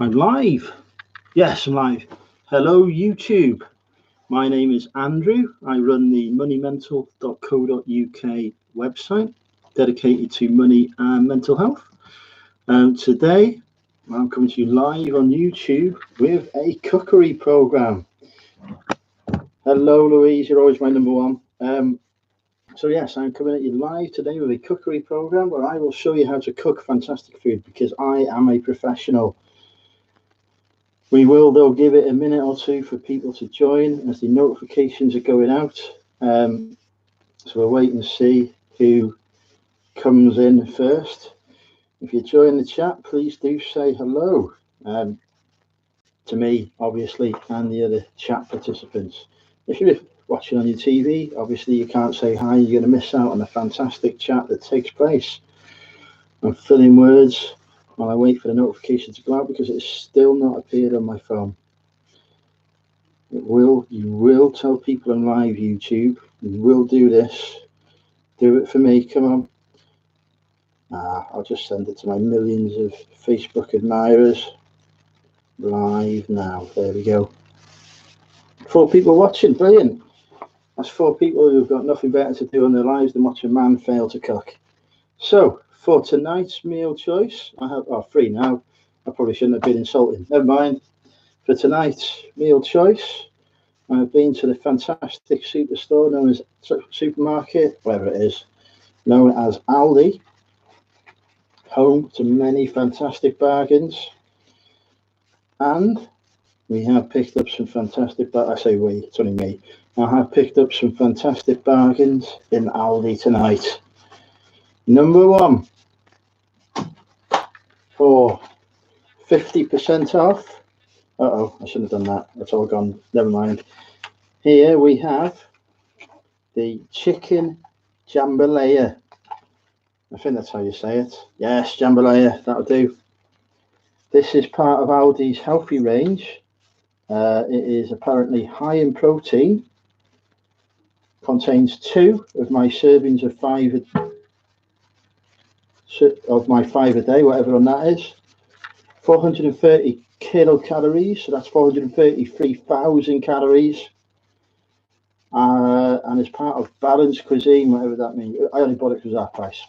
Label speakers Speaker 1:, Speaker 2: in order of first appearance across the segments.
Speaker 1: I'm live. Yes, I'm live. Hello, YouTube. My name is Andrew. I run the moneymental.co.uk website dedicated to money and mental health. Today, I'm coming to you live on YouTube with a cookery program. Hello, Louise. You're always my number one. So yes, I'm coming at you live today with a cookery program where I will show you how to cook fantastic food because I am a professional. We will, though, give it a minute or two for people to join as the notifications are going out. So we'll wait and see who comes in first. If you join the chat, please do say hello to me, obviously, and the other chat participants. If you're watching on your TV, obviously you can't say hi. You're going to miss out on the fantastic chat that takes place. I'm filling words while I wait for the notification to go out because it's still not appeared on my phone. You will tell people on live YouTube. You will do this. Do it for me. Come on. I'll just send it to my millions of Facebook admirers. Live now. There we go. 4 people watching. Brilliant. That's 4 people who've got nothing better to do in their lives than watch a man fail to cook. So, for tonight's meal choice, I have 3 now. I probably shouldn't have been insulting. Never mind. For tonight's meal choice, I've been to the fantastic superstore known as supermarket, whatever it is, known as Aldi. Home to many fantastic bargains. And we have picked up some fantastic, I say we, it's only me. I have picked up some fantastic bargains in Aldi tonight. Number 1, for 50% off. I shouldn't have done that. That's all gone. Never mind. Here we have the chicken jambalaya. I think that's how you say it. Yes, jambalaya. That'll do. This is part of Aldi's healthy range. It is apparently high in protein. Contains 2 of my servings of 5 a day, whatever on that is. 430 kilocalories, so that's 433,000 calories. And it's part of balanced cuisine, whatever that means. I only bought it because it was half price,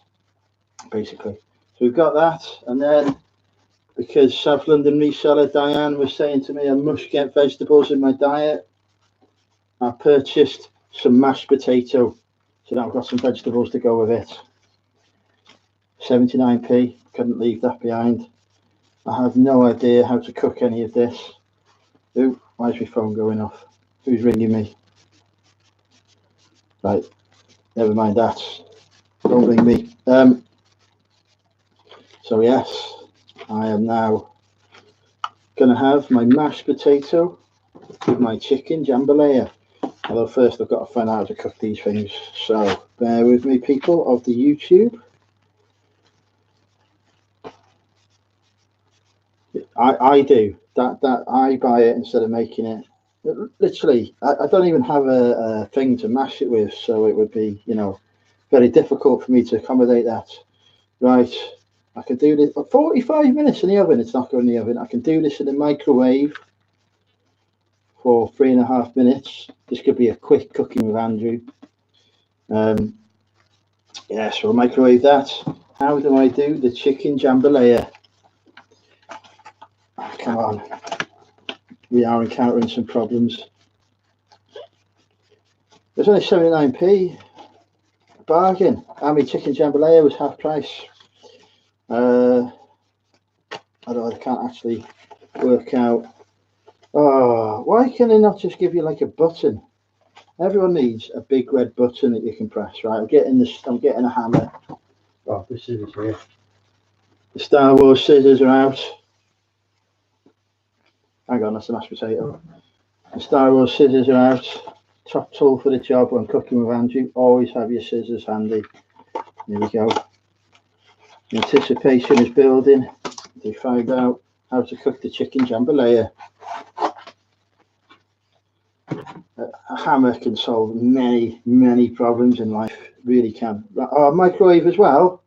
Speaker 1: basically. So we've got that, and then because South London reseller Diane was saying to me I must get vegetables in my diet, I purchased some mashed potato, so now I've got some vegetables to go with it. 79p, couldn't leave that behind. I have no idea how to cook any of this. Ooh, why is my phone going off? Who's ringing me? Right, never mind that. Don't ring me. So yes, I am now going to have my mashed potato with my chicken jambalaya. Although first I've got to find out how to cook these things. So bear with me, people of the YouTube. I do that I buy it instead of making it. Literally, I don't even have a thing to mash it with, so it would be, very difficult for me to accommodate that. Right, I can do this 45 minutes in the oven. It's not going in the oven. I can do this in the microwave for 3.5 minutes. This could be a quick cooking with Andrew. Yeah, so I'll microwave that. How do I do the chicken jambalaya? Oh, come on. We are encountering some problems. There's only 79p. Bargain. And my chicken jambalaya was half price. I can't actually work out. Oh, why can they not just give you like a button? Everyone needs a big red button that you can press, right? I'm getting a hammer. Oh, the scissors here. The Star Wars scissors are out. Hang on, that's a mashed potato. The Star Wars scissors are out. Top tool for the job when cooking with Andrew. Always have your scissors handy. Here we go. Anticipation is building to find out how to cook the chicken jambalaya. A hammer can solve many problems in life. Really can. Oh, microwave as well.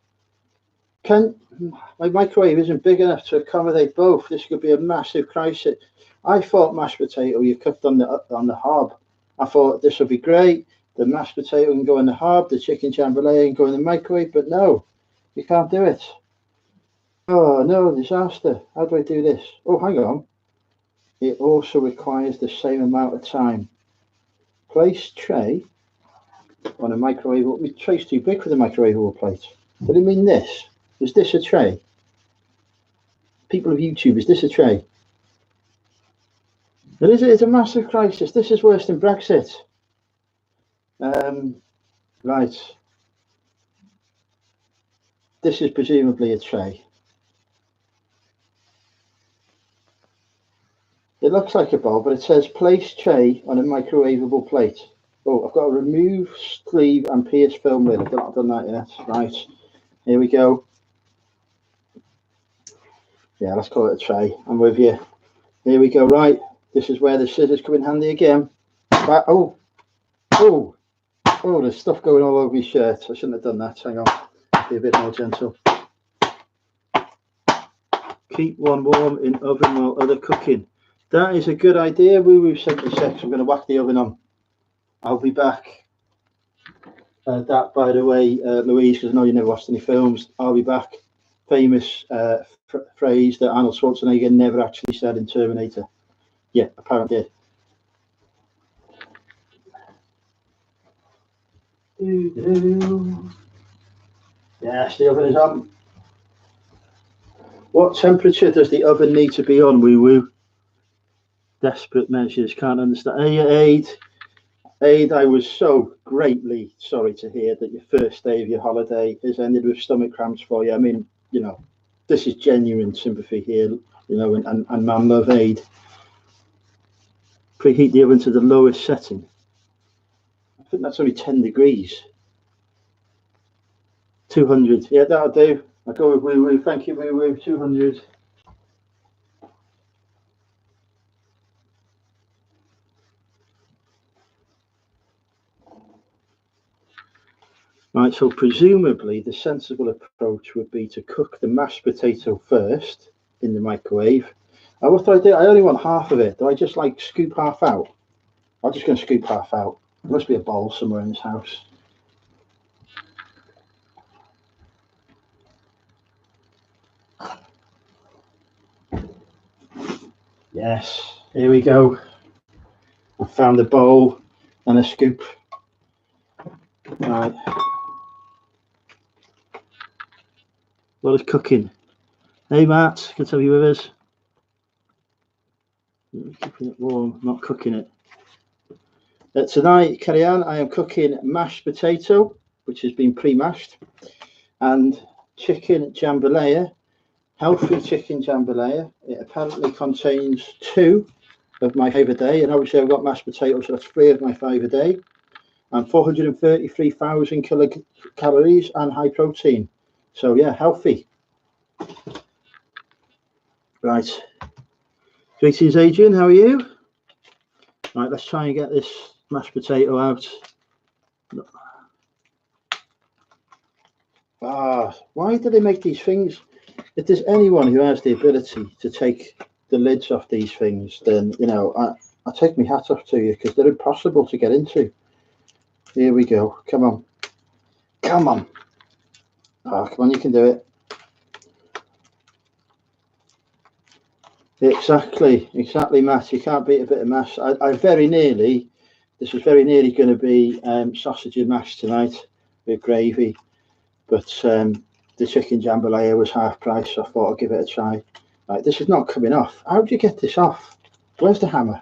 Speaker 1: My microwave isn't big enough to accommodate both. This could be a massive crisis. I thought mashed potato you cooked on the hob. I thought this would be great. The mashed potato can go in the hob, the chicken jambalaya can go in the microwave, but no, you can't do it. Oh no, disaster. How do I do this? Oh, hang on. It also requires the same amount of time. Place tray on a microwavable. The tray's too big for the microwavable plate. Did it mean this? Is this a tray? People of YouTube, is this a tray? It's a massive crisis. This is worse than Brexit. Right. This is presumably a tray. It looks like a bowl, but it says place tray on a microwavable plate. Oh, I've got to remove sleeve and pierce film lid. I've not done that yet. Right. Here we go. Yeah, let's call it a tray. I'm with you. Here we go. Right. This is where the scissors come in handy again. Oh, there's stuff going all over his shirt. I shouldn't have done that. Hang on. Be a bit more gentle. Keep one warm in oven while other cooking. That is a good idea. Woo 76. I'm going to whack the oven on. I'll be back. That, by the way, Louise, because I know you never watched any films, I'll be back. Famous phrase that Arnold Schwarzenegger never actually said in Terminator. Yeah, apparently did. Yes, the oven is on. What temperature does the oven need to be on, woo? Desperate measures, can't understand. Hey, Aid, I was so greatly sorry to hear that your first day of your holiday has ended with stomach cramps for you. I mean, this is genuine sympathy here, and man love, Aid. Preheat the oven to the lowest setting. I think that's only 10 degrees. 200. Yeah, that'll do. I'll go with woo. Thank you, woo. 200. Right, so presumably the sensible approach would be to cook the mashed potato first in the microwave. What do I do? I only want half of it. Do I just scoop half out? I'm just going to scoop half out. There must be a bowl somewhere in this house. Yes, here we go. I found a bowl and a scoop. Right. What is cooking? Hey, Matt, good to have you with us. Keeping it warm, not cooking it. Tonight, carry on. I am cooking mashed potato, which has been pre-mashed, and chicken jambalaya, healthy chicken jambalaya. It apparently contains 2 of my 5 a day, and obviously I've got mashed potatoes, so that's 3 of my 5 a day, and 433,000 kilocalories and high protein. So yeah, healthy. Right. Greetings, Adrian. How are you? Right, let's try and get this mashed potato out. Why do they make these things? If there's anyone who has the ability to take the lids off these things, then I take my hat off to you, because they're impossible to get into. Here we go. Come on. Come on, you can do it. Exactly, Matt. You can't beat a bit of mash. This was very nearly going to be sausage and mash tonight with gravy, but the chicken jambalaya was half price, so I thought I'd give it a try. Right, this is not coming off. How do you get this off? Where's the hammer?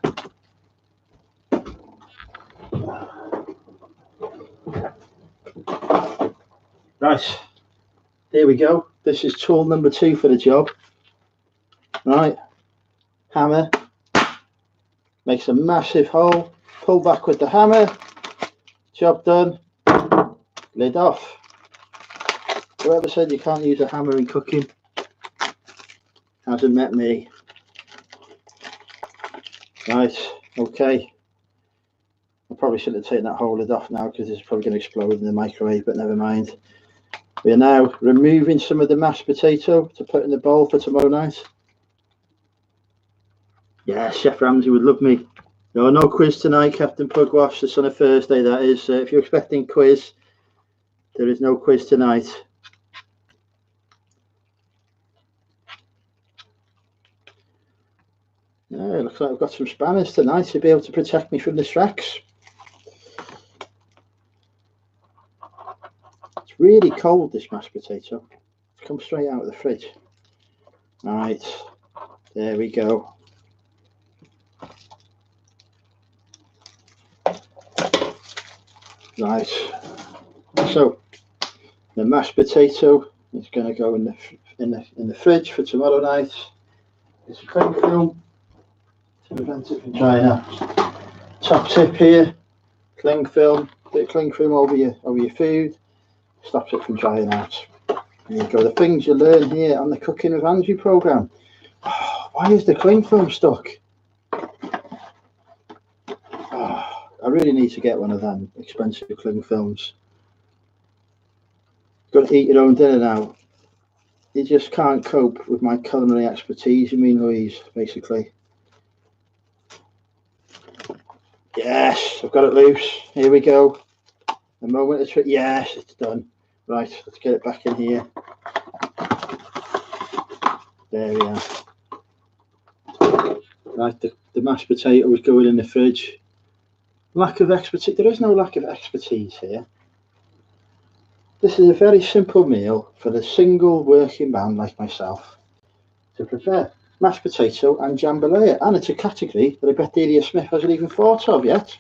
Speaker 1: Right, here we go. This is tool number 2 for the job. Right, hammer. Makes a massive hole. Pull back with the hammer. Job done. Lid off. Whoever said you can't use a hammer in cooking hasn't met me. Right, okay. I probably shouldn't have taken that whole lid off now, because it's probably going to explode in the microwave, but never mind. We are now removing some of the mashed potato to put in the bowl for tomorrow night. Yeah, Chef Ramsay would love me. No quiz tonight, Captain Pugwash. It's on a Thursday, that is. If you're expecting quiz, there is no quiz tonight. Yeah, looks like I've got some spanners tonight to be able to protect me from the Shreks. It's really cold, this mashed potato. It's come straight out of the fridge. Right, there we go. Right, so the mashed potato is going to go in the fridge for tomorrow night. It's a cling film to prevent it from drying out. Top tip here: cling film. Bit of cling film over your food stops it from drying out. There you go. The things you learn here on the Cooking with Andrew program. Oh, why is the cling film stuck? I really need to get one of them expensive cling films. Got to eat your own dinner now. You just can't cope with my culinary expertise, you mean, Louise, basically. Yes, I've got it loose. Here we go. A moment of trick. Yes, it's done. Right, let's get it back in here. There we are. Right, the mashed potato is going in the fridge. Lack of expertise. There is no lack of expertise here. This is a very simple meal for the single working man like myself to prepare. Mashed potato and jambalaya. And it's a category that I bet Delia Smith hasn't even thought of yet.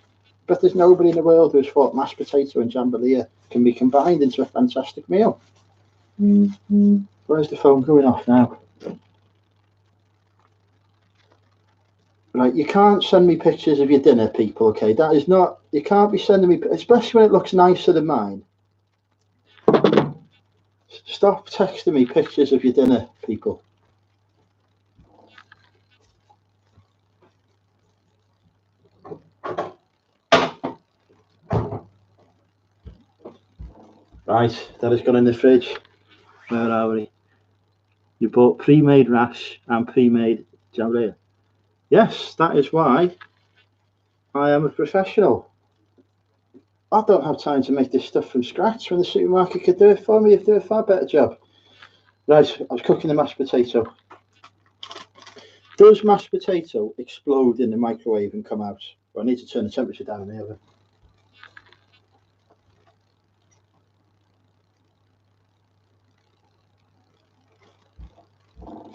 Speaker 1: But there's nobody in the world who's thought mashed potato and jambalaya can be combined into a fantastic meal. Where's the phone going off now? Right, you can't send me pictures of your dinner, people, okay? That is not, you can't be sending me, especially when it looks nicer than mine. Stop texting me pictures of your dinner, people. Right, that has gone in the fridge. Where are we? You bought pre-made rash and pre-made jambalaya. Yes, that is why I am a professional. I don't have time to make this stuff from scratch when the supermarket could do it for me. If they do a far better job. Right, I was cooking the mashed potato. Does mashed potato explode in the microwave and come out? Well, I need to turn the temperature down in the oven.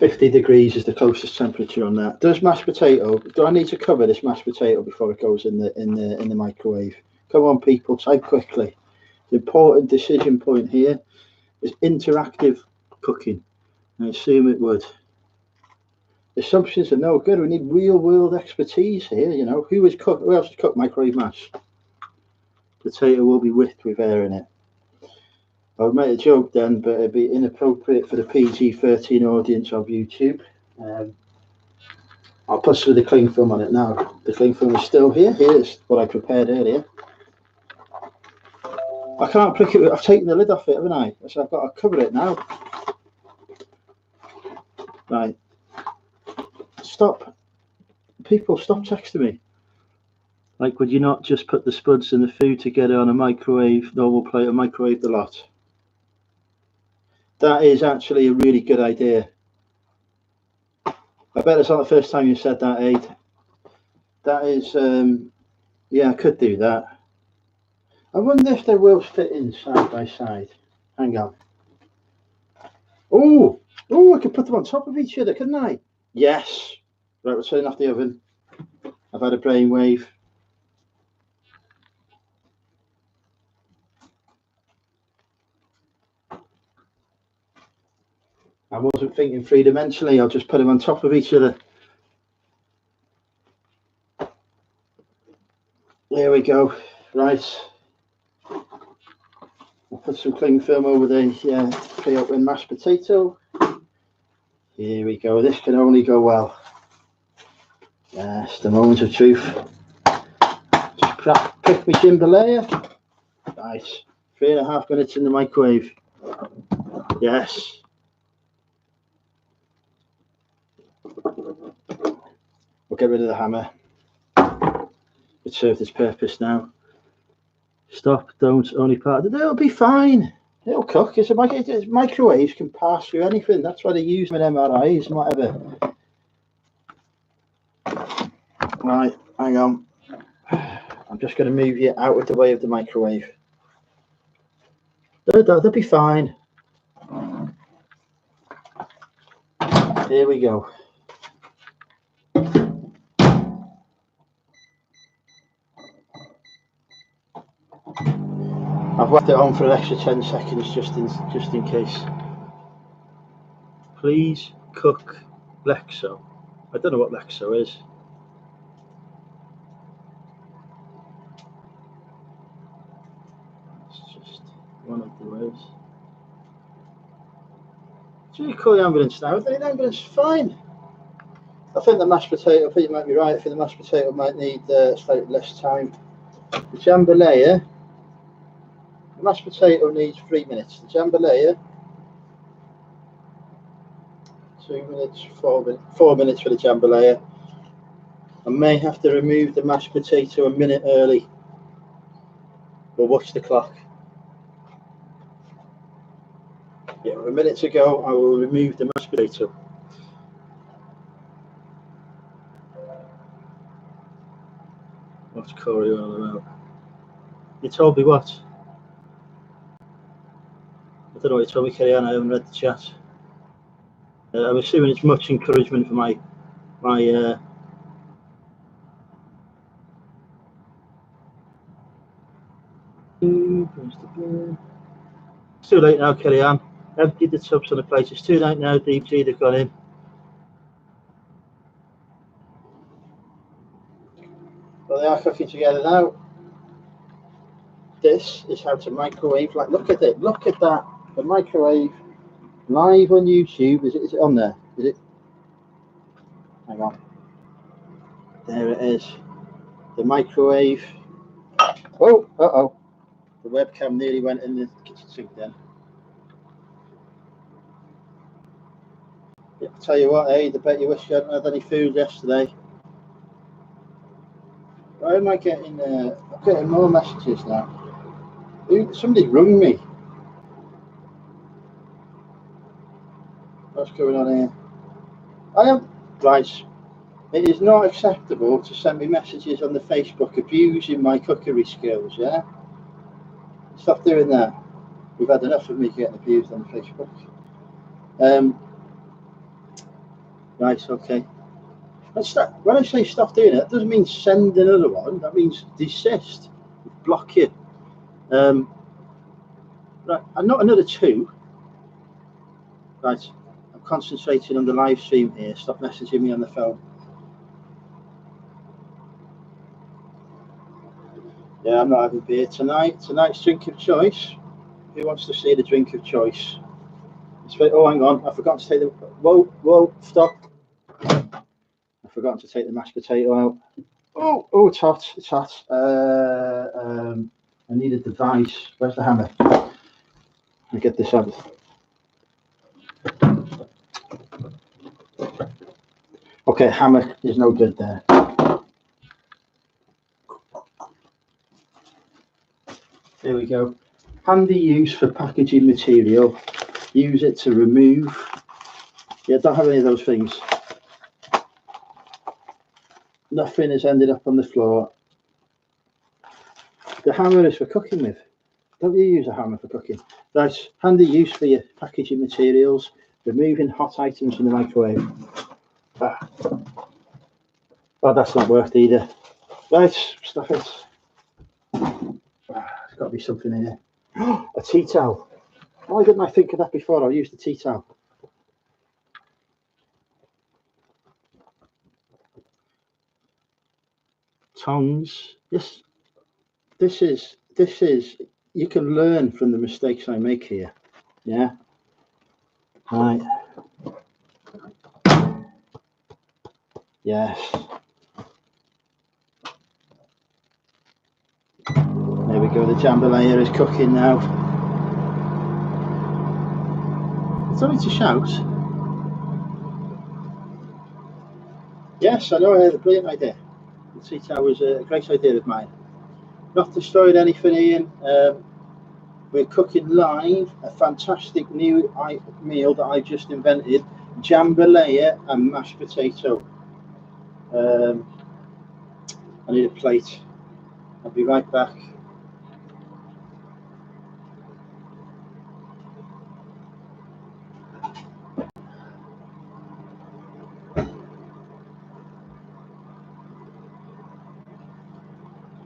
Speaker 1: .50 degrees is the closest temperature on that. Does mashed potato? Do I need to cover this mashed potato before it goes in the microwave? Come on, people, type quickly. The important decision point here is interactive cooking. I assume it would. Assumptions are no good. We need real-world expertise here. You know, who else has cooked microwave mash? Potato will be whipped with air in it. I would make a joke then, but it'd be inappropriate for the PG-13 audience of YouTube. I'll put some of the cling film on it now. The cling film is still here. Here's what I prepared earlier. I can't prick it. I've taken the lid off it, haven't I? So I've got to cover it now. Right. Stop. People, stop texting me. Like, would you not just put the spuds and the food together on a microwave, normal plate, and microwave the lot? That is actually a really good idea. I bet it's not the first time you said that, Aid. That is, yeah, I could do that. I wonder if they will fit in side by side. Hang on. Oh, I could put them on top of each other, couldn't I? Yes. Right, we're turning off the oven. I've had a brainwave. I wasn't thinking three-dimensionally. I'll just put them on top of each other. There we go. Right. I'll put some cling film over the pre-opened mashed potato. Here we go. This can only go well. Yes, the moment of truth. Just pick my jambalaya. Nice. 3.5 minutes in the microwave. Yes. We'll get rid of the hammer. It served its purpose now. Stop, don't, only part. It'll be fine. It'll cook. It's microwaves can pass through anything. That's why they use them in MRIs and whatever. Right, hang on. I'm just going to move you out of the way of the microwave. They'll be fine. Here we go. I've left it on for an extra 10 seconds just in case. Please cook Lexo. I don't know what Lexo is. It's just one of the ways. So you call the ambulance now? I think the ambulance is fine. I think the mashed potato, I think you might be right, I think the mashed potato might need slightly less time. The jambalaya, the mashed potato needs 3 minutes. The jambalaya, 2 minutes, 4 minutes, 4 minutes for the jambalaya. I may have to remove the mashed potato a minute early. We'll watch the clock. Yeah, a minute to go, I will remove the mashed potato. What's Corey all about? You told me what? I don't know what you told me, Kerry Ann, I haven't read the chat. I'm assuming it's much encouragement for my It's too late now, Kerry Ann. Emptied the tubs on the plate. It's too late now, deep tea, they've gone in. Well, they are cooking together now. This is how to microwave. Like, look at it. Look at that. The microwave live on YouTube. Is it on there? Is it? Hang on. There it is. The microwave. Oh, uh-oh. The webcam nearly went in the kitchen sink then. Yeah, I'll tell you what, I bet you wish you hadn't had any food yesterday. Why am I getting, I'm getting more messages now. Somebody rung me. What's going on here? I am, right, it is not acceptable to send me messages on the Facebook abusing my cookery skills, yeah? Stop doing that. We've had enough of me getting abused on Facebook. Right, okay. When I say stop doing it, that doesn't mean send another one. That means desist, block you. Right, and not another two. Right, I'm concentrating on the live stream here. Stop messaging me on the phone. Yeah, I'm not having beer tonight. Tonight's drink of choice. Who wants to see the drink of choice? Oh, hang on. I forgot to take the. Whoa, stop. I forgot to take the mashed potato out. Oh, it's hot. It's hot. I need a device. Where's the hammer? Let me get this out. Okay, hammer is no good there. There we go. Handy use for packaging material. Use it to remove. Yeah, don't have any of those things. Nothing has ended up on the floor. The hammer is for cooking with. Don't you use a hammer for cooking? That's handy use for your packaging materials. Removing hot items from the microwave. Oh, that's not worked either. Right, stuff it. There's got to be something in here. A tea towel. Why didn't I think of that before? I'll use the tea towel. Tongs. Yes. This is. You can learn from the mistakes I make here. Yeah. Right. Yes. There we go. The jambalaya is cooking now. don't need to shout. Yes, I know, a brilliant idea. The tea tower was a great idea of mine. Not destroyed anything, Ian. We're cooking live a fantastic new meal that I just invented: jambalaya and mashed potato. I need a plate. I'll be right back.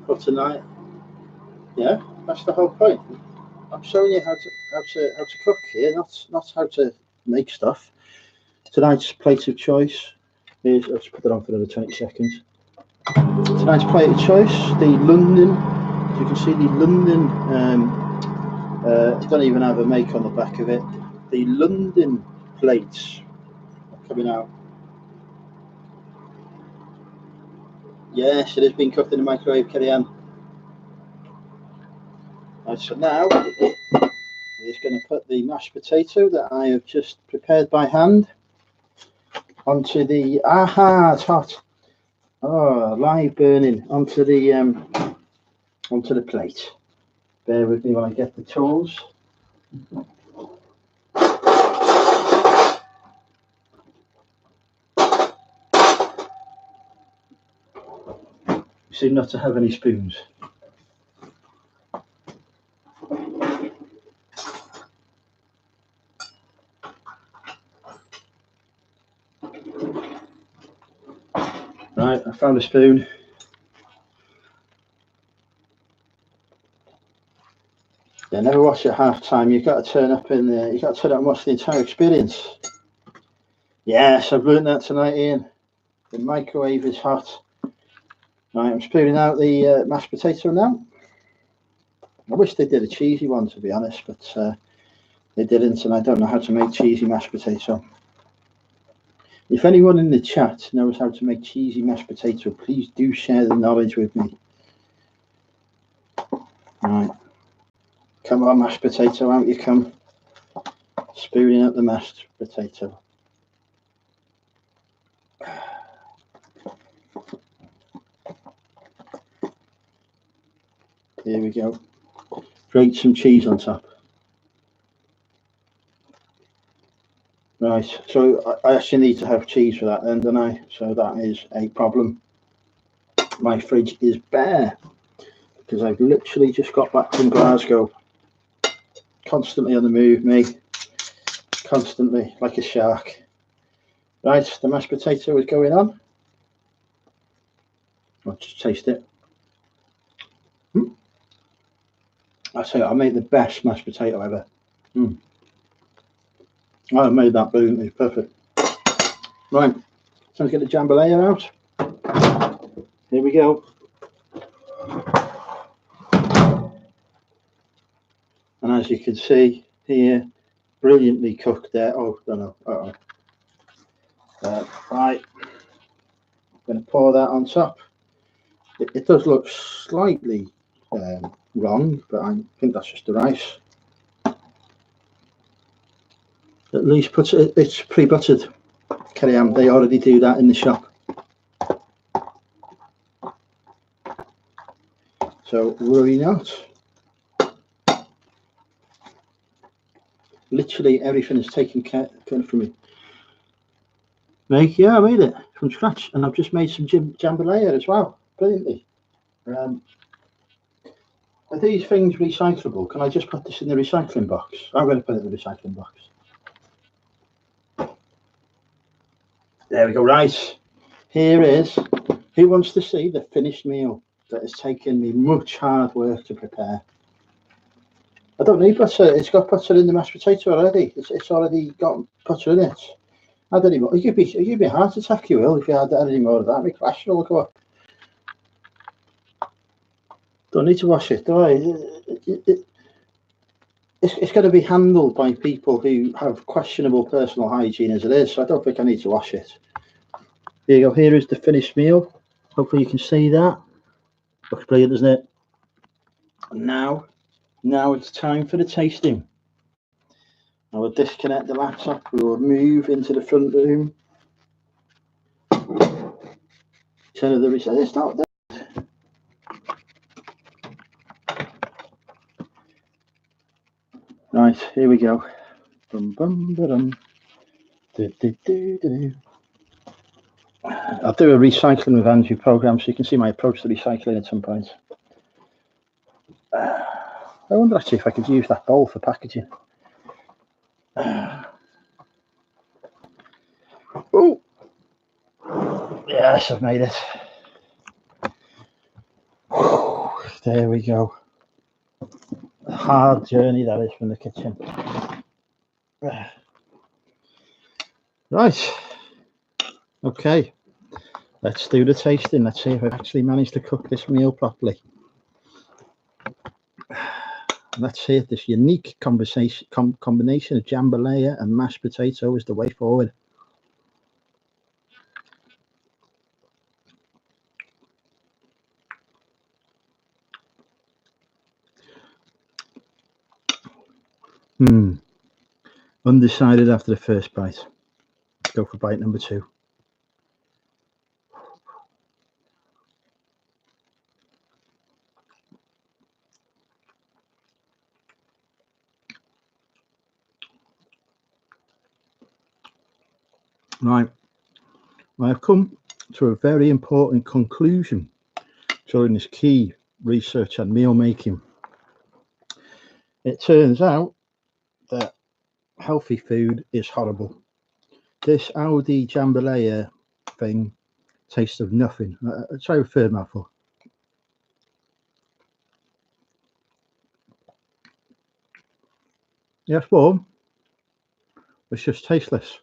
Speaker 1: For tonight, yeah, that's the whole point. I'm showing you how to cook here, not how to make stuff. Tonight's plate of choice is, I'll just put that on for another 20 seconds. Tonight's plate of choice, the London, as you can see, the London, don't even have a make on the back of it. The London plates are coming out. Yes, it has been cooked in the microwave, Kellyanne. Right, so now we're just going to put the mashed potato that I have just prepared by hand onto the, it's hot. Oh, live burning onto the plate. Bear with me while I get the tools. You seem not to have any spoons. Right, I found a spoon. Yeah, never watch at half time. You've got to turn up in there. You've got to turn up and watch the entire experience. Yes, I've learned that tonight, Ian. The microwave is hot. Right, I'm spooning out the mashed potato now. I wish they did a cheesy one, to be honest, but they didn't, and I don't know how to make cheesy mashed potato. If anyone in the chat knows how to make cheesy mashed potato, please do share the knowledge with me. Right. Come on, mashed potato, out you come. Spooning up the mashed potato. Here we go. Grate some cheese on top. Right, so I actually need to have cheese for that then, don't I? So that is a problem. My fridge is bare because I've literally just got back from Glasgow. Constantly on the move, me. Constantly, like a shark. Right, the mashed potato is going on. I'll just taste it. I say I made the best mashed potato ever. I made that brilliantly, perfect. Right, so let's get the jambalaya out. Here we go. And as you can see here, brilliantly cooked there. Oh, no. Right, I'm going to pour that on top. It does look slightly wrong, but I think that's just the rice. At least it's pre-buttered. Carry on, they already do that in the shop. So worry not. Literally everything is taken care of from me. Yeah, I made it from scratch, and I've just made some jambalaya as well, brilliantly. Are these things recyclable? Can I just put this in the recycling box? I'm going to put it in the recycling box. There we go, right. Here is, who wants to see the finished meal that has taken me much hard work to prepare? I don't need butter. It's got butter in the mashed potato already. It's already got butter in it. Add any more. You'd be a heart attack, you will, if you had any more of that. My cholesterol will go up. Don't need to wash it, do I? It's going to be handled by people who have questionable personal hygiene as it is, so I don't think I need to wash it. There you go. Here is the finished meal. Hopefully you can see that. Looks brilliant, doesn't it? And now it's time for the tasting. I will disconnect the laptop. We will move into the front room. Turn of the reset. It's not there. Right, here we go. Bum, bum, ba-dum. Do, do, do, do, do. I'll do a recycling with Andrew program so you can see my approach to recycling at some point. I wonder actually if I could use that bowl for packaging. Oh, yes, I've made it. There we go. A hard journey that is from the kitchen. Right. Okay. Let's do the tasting. Let's see if I've actually managed to cook this meal properly. Let's see if this unique combination of jambalaya and mashed potato is the way forward. Undecided after the first bite. Let's go for bite number 2. Right. I've come to a very important conclusion during this key research on meal making. It turns out that healthy food is horrible. This Audi jambalaya thing tastes of nothing. Try a third mouthful. Yes, warm. It's just tasteless.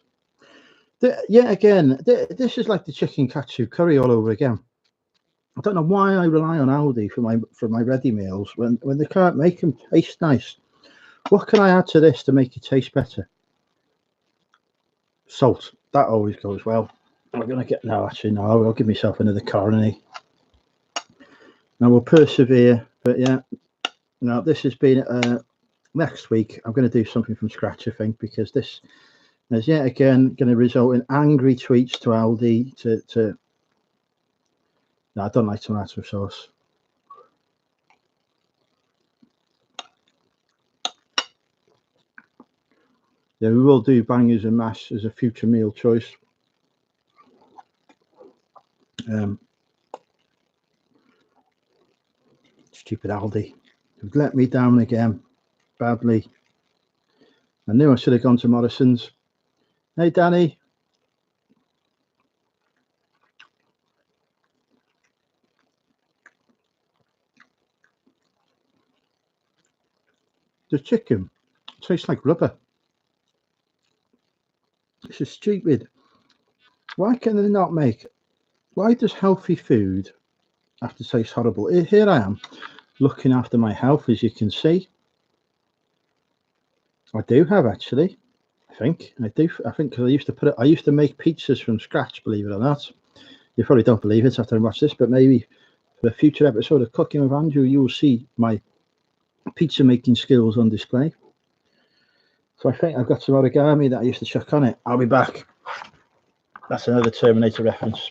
Speaker 1: Yet again, this is like the chicken katsu curry all over again. I don't know why I rely on Aldi for my ready meals when they can't make them taste nice. What can I add to this to make it taste better? Salt. That always goes well. We're gonna get I'll give myself another coronary. Now we'll persevere, but yeah. Now this has been next week. I'm going to do something from scratch, I think, because this is yet again going to result in angry tweets to Aldi. No, I don't like tomato sauce. Yeah, we will do bangers and mash as a future meal choice. Stupid Aldi. They've let me down again, badly. I knew I should have gone to Morrison's. Hey, Danny. The chicken tastes like rubber. This is stupid. Why can they not make? Why does healthy food have to taste horrible? Here I am, looking after my health, as you can see. I do have actually. I think because I used to make pizzas from scratch. Believe it or not, you probably don't believe it after I watch this, but maybe for a future episode of Cooking with Andrew, you will see my pizza making skills on display. So I think I've got some origami that I used to chuck on it. I'll be back. That's another Terminator reference.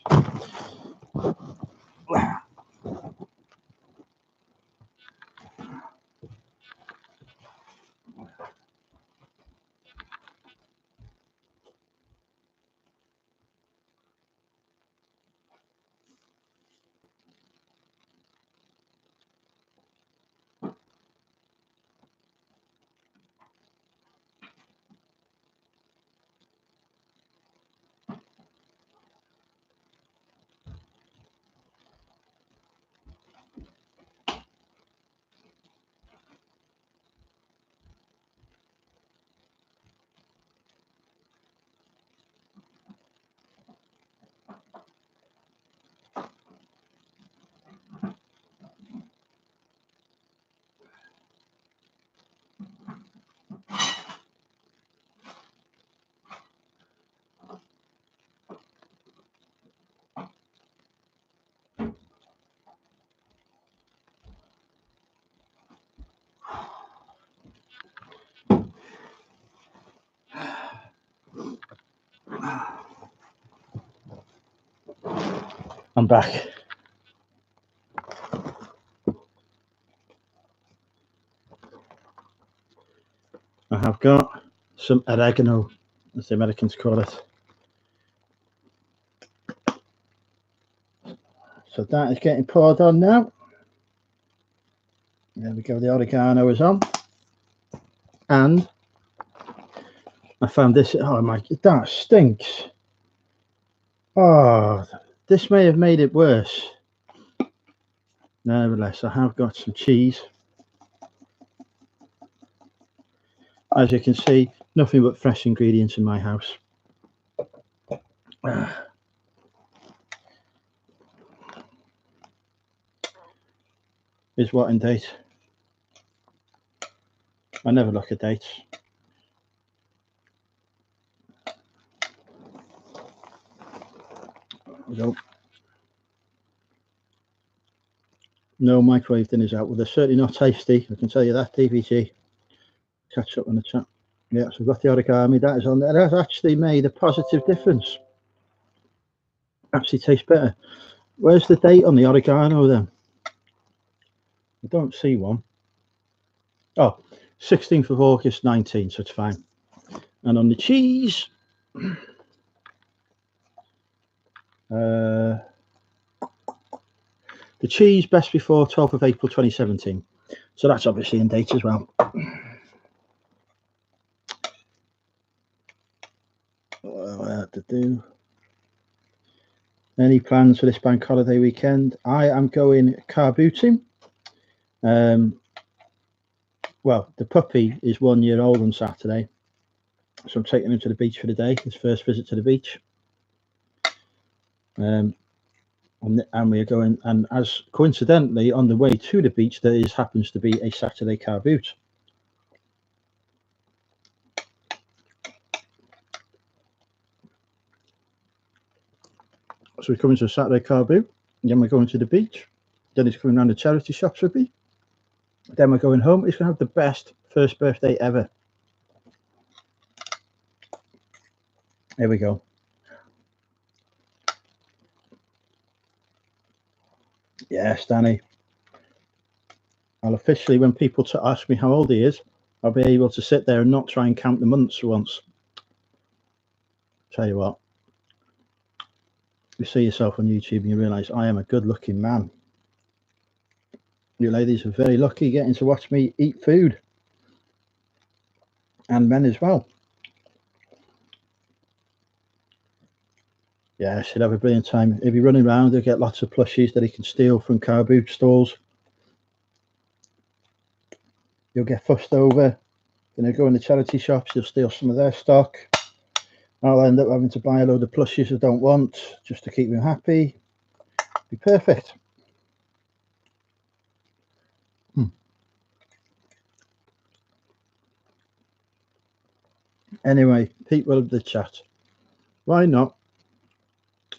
Speaker 1: I'm back. I have got some oregano, as the Americans call it. So that is getting poured on now. There we go, the oregano is on. And I found this, oh my, that stinks. Oh, this may have made it worse. Nevertheless, I have got some cheese. As you can see, nothing but fresh ingredients in my house. Is what in date? I never look at dates. Go. No microwave dinners out. Well, they're certainly not tasty. I can tell you that, DVG. Catch up on the chat. Yeah, so I've got the origami. That is on there. That has actually made a positive difference. Actually tastes better. Where's the date on the oregano then? I don't see one. Oh, 16th of August 19, so it's fine. And on the cheese, the cheese best before 12th of April 2017. So that's obviously in date as well. What I had to do. Any plans for this bank holiday weekend? I am going car booting. Well, the puppy is 1 year old on Saturday, so I'm taking him to the beach for the day, his first visit to the beach. And we are going, and as coincidentally on the way to the beach there happens to be a Saturday car boot. So we're coming to a Saturday car boot, then we're going to the beach, then he's coming around the charity shops with me, then we're going home. He's going to have the best first birthday ever. There we go. Yes, Danny. I'll officially, when people ask me how old he is, I'll be able to sit there and not try and count the months for once. Tell you what, you see yourself on YouTube and you realise I am a good-looking man. You ladies are very lucky getting to watch me eat food, and men as well. Yes, he'll have a brilliant time. He'll be running around, he'll get lots of plushies that he can steal from car boot stalls. You'll get fussed over. You'll go in the charity shops, you'll steal some of their stock. I'll end up having to buy a load of plushies I don't want just to keep him happy. Be perfect. Anyway, people of the chat, why not?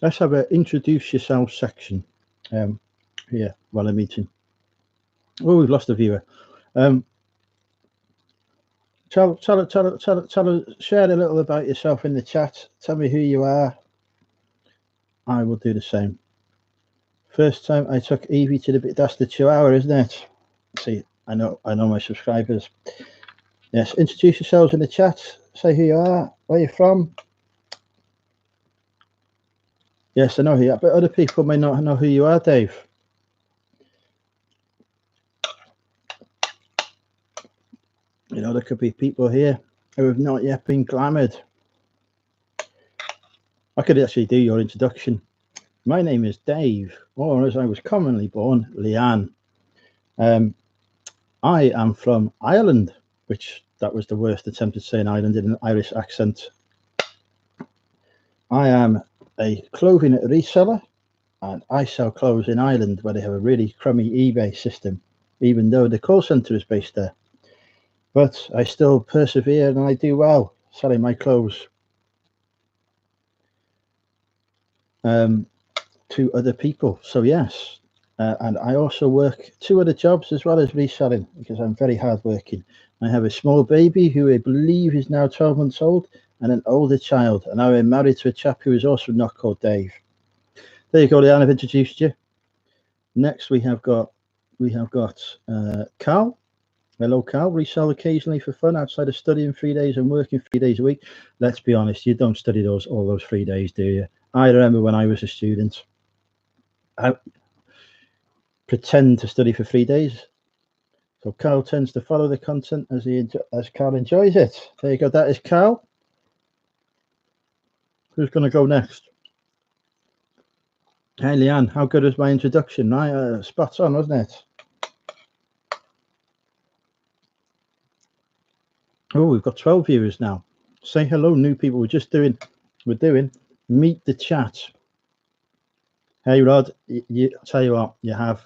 Speaker 1: Let's have an introduce yourself section here while I'm eating. Oh, we've lost a viewer. Share a little about yourself in the chat. Tell me who you are. I will do the same. First time I took Evie to the bit. That's the Chihuahua, isn't it? See, I know my subscribers. Yes, introduce yourselves in the chat. Say who you are, where you're from. Yes, I know who you are, but other people may not know who you are, Dave. You know, there could be people here who have not yet been glamoured. I could actually do your introduction. My name is Dave, or as I was commonly born, Leanne. I am from Ireland, which that was the worst attempt at saying Ireland in an Irish accent. I am a clothing reseller, and I sell clothes in Ireland where they have a really crummy eBay system, even though the call centre is based there. But I still persevere and I do well selling my clothes to other people. So yes, and I also work 2 other jobs as well as reselling because I'm very hardworking. I have a small baby who I believe is now 12 months old and an older child, and I am married to a chap who is also not called Dave. There you go, Leanne. I've introduced you. Next, we have got Carl. Hello, Carl. Resell occasionally for fun outside of studying 3 days and working 3 days a week. Let's be honest, you don't study all those 3 days, do you? I remember when I was a student, I pretend to study for 3 days. So Carl tends to follow the content as Carl enjoys it. There you go. That is Carl. Who's going to go next? Hey, Leanne, how good was my introduction? Spot on, wasn't it? Oh, we've got 12 viewers now. Say hello, new people. We're doing meet the chat. Hey, Rod, I'll tell you what,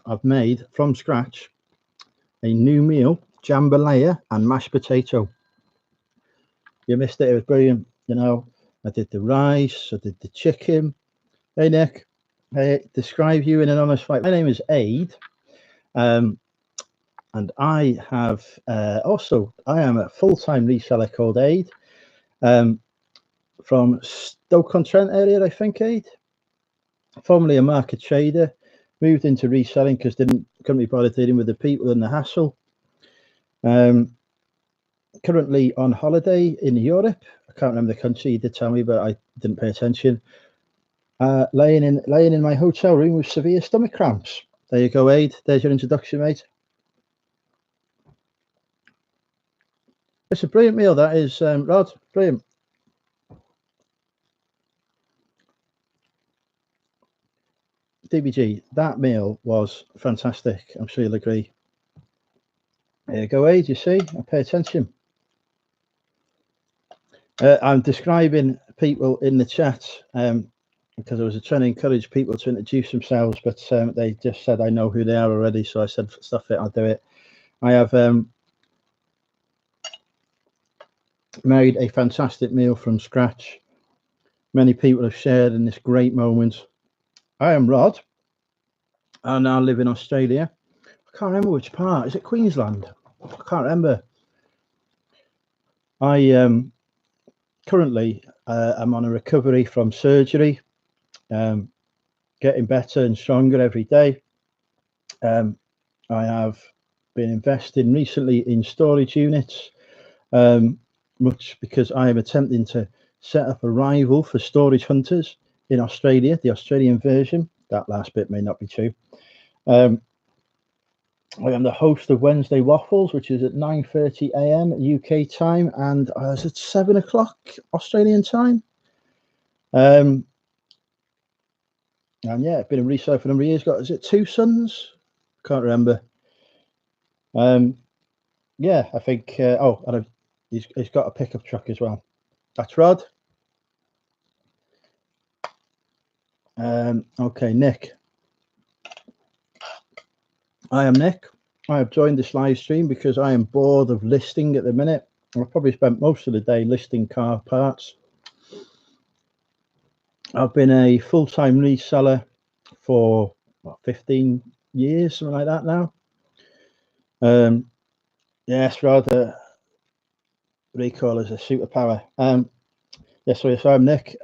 Speaker 1: I've made from scratch a new meal, jambalaya and mashed potato. You missed it. It was brilliant. You know, I did the rice, I did the chicken. Hey, Nick. Hey, describe you in an honest fight. My name is Aid. And I have I am a full-time reseller called Aid from Stoke-on-Trent area, I think, Aid. Formerly a market trader, moved into reselling because couldn't be bothered dealing with the people and the hassle. Currently on holiday in Europe. I can't remember the country. You did tell me, but I didn't pay attention. Laying in my hotel room with severe stomach cramps. There you go, Aid. There's your introduction, mate. It's a brilliant meal, that is, Rod. Brilliant. DBG, that meal was fantastic. I'm sure you'll agree. There you go, Aid. You see, I pay attention. I'm describing people in the chat because I was trying to encourage people to introduce themselves, but they just said I know who they are already. So I said, stuff it, I'll do it. I have made a fantastic meal from scratch. Many people have shared in this great moment. I am Rod. I now live in Australia. I can't remember which part. Is it Queensland? I can't remember. I currently I'm on a recovery from surgery, getting better and stronger every day. I have been investing recently in storage units, much because I am attempting to set up a rival for storage hunters in Australia, the Australian version. That last bit may not be true. I am the host of Wednesday Waffles, which is at 9:30 a.m. UK time, and it's at 7 o'clock Australian time. And yeah, I've been a reseller for a number of years. Is it 2 sons? Can't remember. Yeah, I think. And he's got a pickup truck as well. That's Rod. Okay, Nick. I am Nick. I have joined this live stream because I am bored of listing at the minute. I've probably spent most of the day listing car parts. I've been a full-time reseller for 15 years, something like that now. Yes, rather recall as a superpower. Yes, so I'm Nick.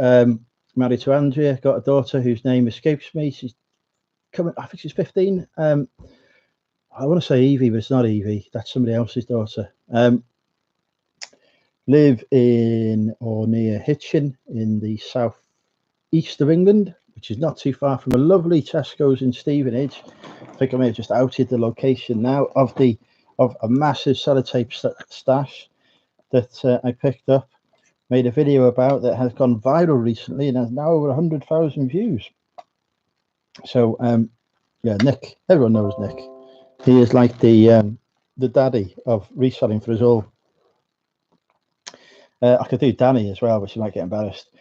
Speaker 1: Married to Andrea, got a daughter whose name escapes me. She's coming, I think she's 15. I want to say Evie, but it's not Evie. That's somebody else's daughter. Live in or near Hitchin in the southeast of England, which is not too far from a lovely Tesco's in Stevenage. I think I may have just outed the location now of a massive sellotape stash that I picked up, made a video about that has gone viral recently and has now over 100,000 views. So yeah, Nick, everyone knows Nick. He is like the daddy of reselling for us all. I could do Danny as well, but she might get embarrassed.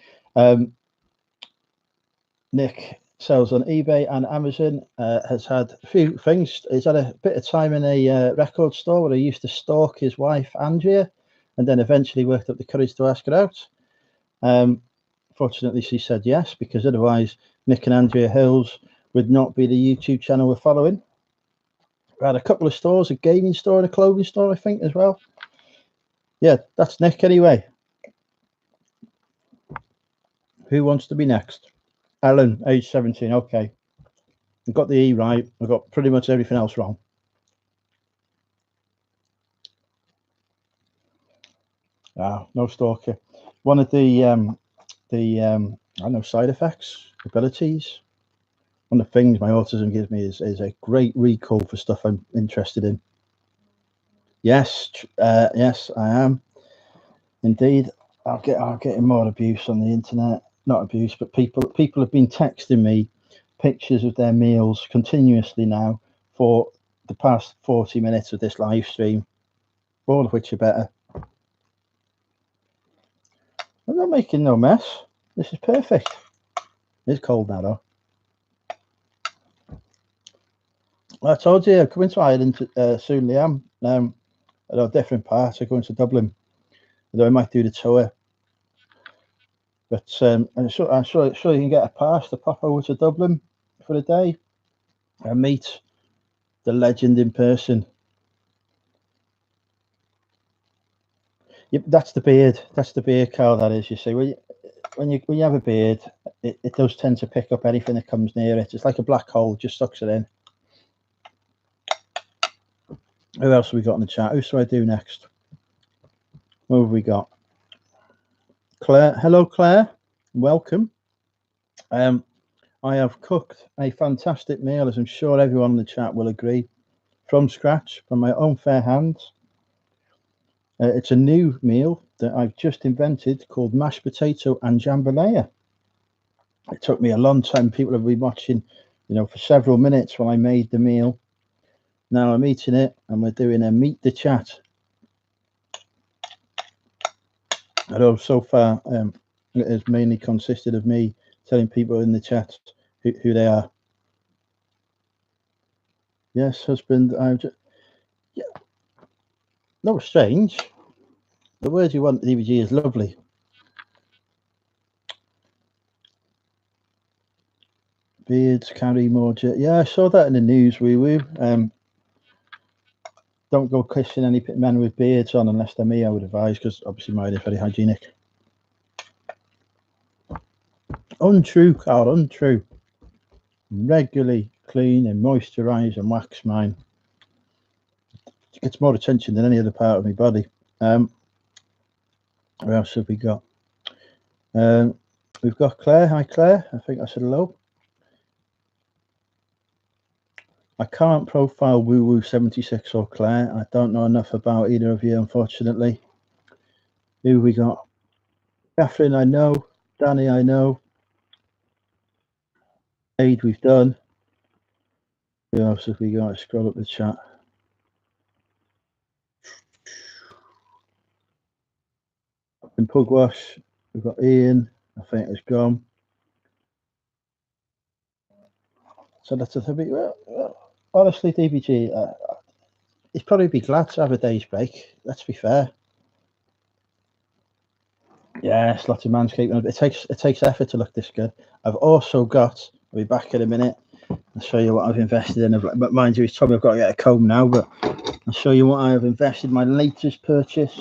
Speaker 1: Nick sells on eBay and Amazon, has had a few things. He's had a bit of time in a record store where he used to stalk his wife, Andrea, and then eventually worked up the courage to ask her out. Fortunately, she said yes, because otherwise Nick and Andrea Hills would not be the YouTube channel we're following. We had a couple of stores, a gaming store and a clothing store, I think, as well. Yeah, that's Nick anyway. Who wants to be next? Ellen, age 17. Okay. I got the E right. I got pretty much everything else wrong. No stalker. One of the I don't know, side effects, abilities. One of the things my autism gives me is a great recall for stuff I'm interested in. Yes, yes, I am. Indeed, I'll get more abuse on the internet. Not abuse, but people have been texting me pictures of their meals continuously now for the past 40 minutes of this live stream, all of which are better. I'm not making no mess. This is perfect. It's cold now, though. I told you I'm coming to Ireland soon, Liam. At a different part. I'm going to Dublin. Although I might do the tour. But I'm sure you can get a pass to pop over to Dublin for a day and meet the legend in person. Yep, that's the beard. That's the beard, Carl. That is. You see, when you have a beard, it does tend to pick up anything that comes near it. It's like a black hole; it just sucks it in. Who else have we got in the chat? Who should I do next? What have we got? Claire. Hello, Claire. Welcome. I have cooked a fantastic meal, as I'm sure everyone in the chat will agree, from scratch, from my own fair hands. It's a new meal that I've just invented called mashed potato and jambalaya. It took me a long time. People have been watching, for several minutes while I made the meal. Now I'm eating it, and we're doing a meet the chat. Although so far it has mainly consisted of me telling people in the chat who they are. Yes, husband. Yeah. No, strange. The word you want, DVG, is lovely. Beards carry more. Yeah, I saw that in the news. Don't go kissing any men with beards on unless they're me, I would advise, because obviously mine is very hygienic. Untrue, Carl, untrue. Regularly clean and moisturise and wax mine. It gets more attention than any other part of my body. What else have we got? We've got Claire. Hi, Claire. I think I said hello. I can't profile Woo Woo 76 or Claire. I don't know enough about either of you, unfortunately. Who we got? Catherine, I know. Danny, I know. Aid, we've done. Who else have we got? Scroll up the chat. In Pugwash, we've got Ian. I think it's gone. So that's a bit. Well, honestly, DBG, he'd probably be glad to have a day's break. Let's be fair. Yes, lots of manscaping. It takes effort to look this good. I've also got. I'll be back in a minute. I'll show you what I've invested in. But mind you, he's told me I've got to get a comb now. But I'll show you what I have invested. My latest purchase.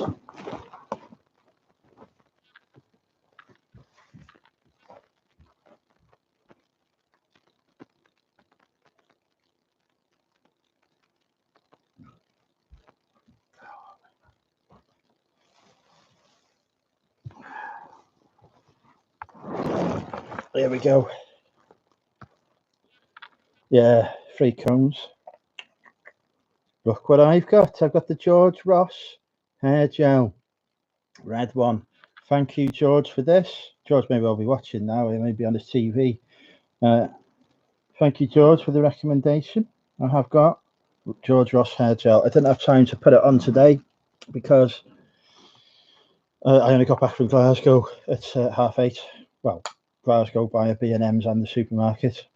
Speaker 1: There we go. Yeah, 3 combs. Look what I've got. I've got the George Ross hair gel, red one. Thank you, George, for this. George may well be watching now. He may be on his TV. Thank you, George, for the recommendation. I have got George Ross hair gel. I didn't have time to put it on today because I only got back from Glasgow at 8:30. Well, Glasgow via B&M's and the supermarket.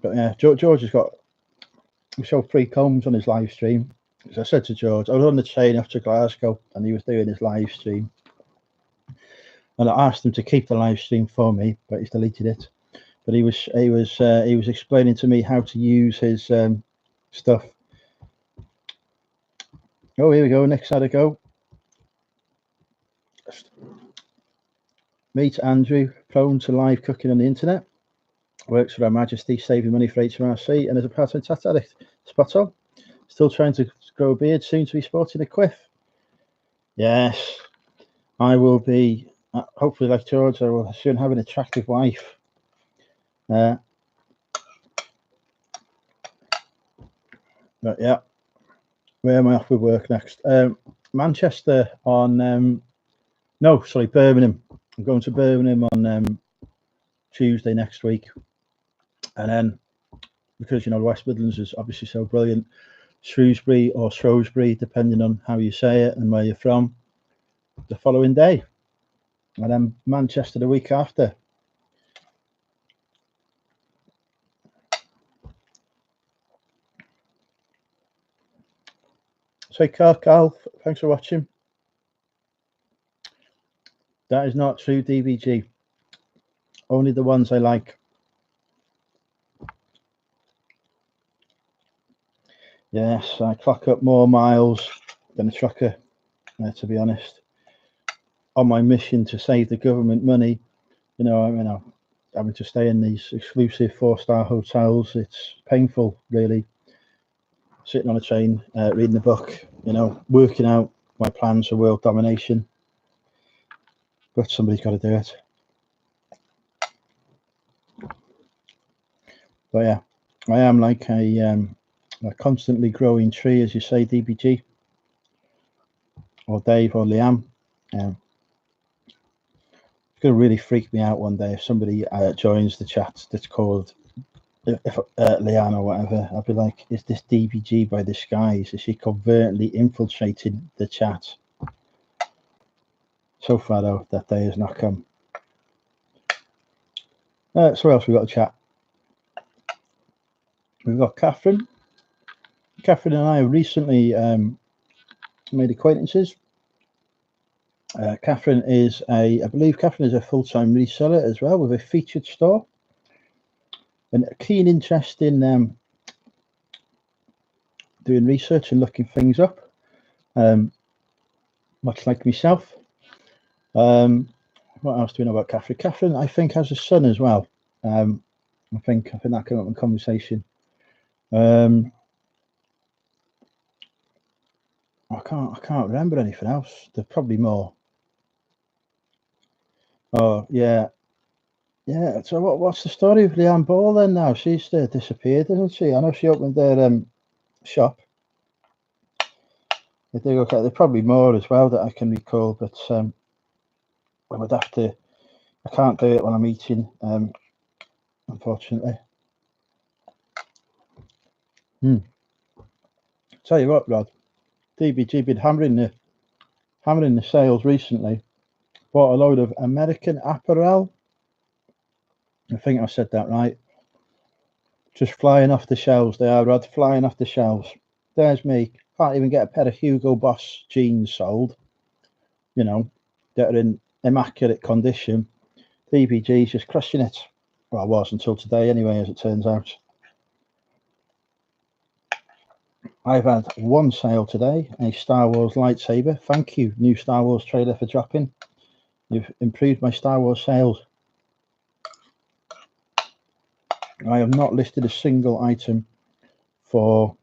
Speaker 1: But yeah, George has got. We showed 3 combs on his live stream. As I said to George, I was on the train up to Glasgow and he was doing his live stream. And I asked him to keep the live stream for me, but he's deleted it. But he was explaining to me how to use his stuff. Oh, here we go. Next side I go. Meet Andrew, prone to live cooking on the internet. Works for Her Majesty, saving money for HMRC, and as a part-time tat addict. Spot on. Still trying to grow a beard, soon to be sporting a quiff. Yes, I will be, hopefully like George, I will soon have an attractive wife. But yeah, where am I off with work next? Manchester on, no, sorry, Birmingham. I'm going to Birmingham on Tuesday next week. And then, because, you know, the West Midlands is obviously so brilliant, Shrewsbury or Shrewsbury, depending on how you say it and where you're from, the following day. And then Manchester the week after. So, Carl, thanks for watching. That is not true, DVG. Only the ones I like. Yes, I clock up more miles than a trucker, to be honest. On my mission to save the government money, you know, having to stay in these exclusive 4-star hotels, it's painful, really. Sitting on a train, reading a book, you know, working out my plans for world domination. But somebody's got to do it. But yeah, I am like a constantly growing tree, as you say, DBG, or Dave, or Liam. It's going to really freak me out one day if somebody joins the chat that's called Leanne or whatever. I'll be like, is this DBG by disguise? Is she covertly infiltrating the chat? So far, though, that day has not come. So what else we got to chat? We've got Catherine. Catherine and I have recently made acquaintances. Catherine is I believe Catherine is a full-time reseller as well, with a featured store and a keen interest in doing research and looking things up, much like myself. What else do we know about Catherine? Catherine, I think, has a son as well. I think that came up in conversation. I can't remember anything else. There's probably more. Oh yeah. So what's the story of Leanne Ball then? Now she's disappeared, isn't she? I know she opened their shop. I do. Okay, there's probably more as well that I can recall, but I would have to. I can't do it when I'm eating, unfortunately. Tell you what, Rod, DBG been hammering the sales recently. Bought a load of American apparel. I think I said that right. Just flying off the shelves. They are, Rod, flying off the shelves. There's me. Can't even get a pair of Hugo Boss jeans sold. You know, that are in immaculate condition. DBG's just crushing it. Well, I was until today anyway, as it turns out. I've had one sale today, a Star Wars lightsaber. Thank you, new Star Wars trailer, for dropping. You've improved my Star Wars sales. I have not listed a single item for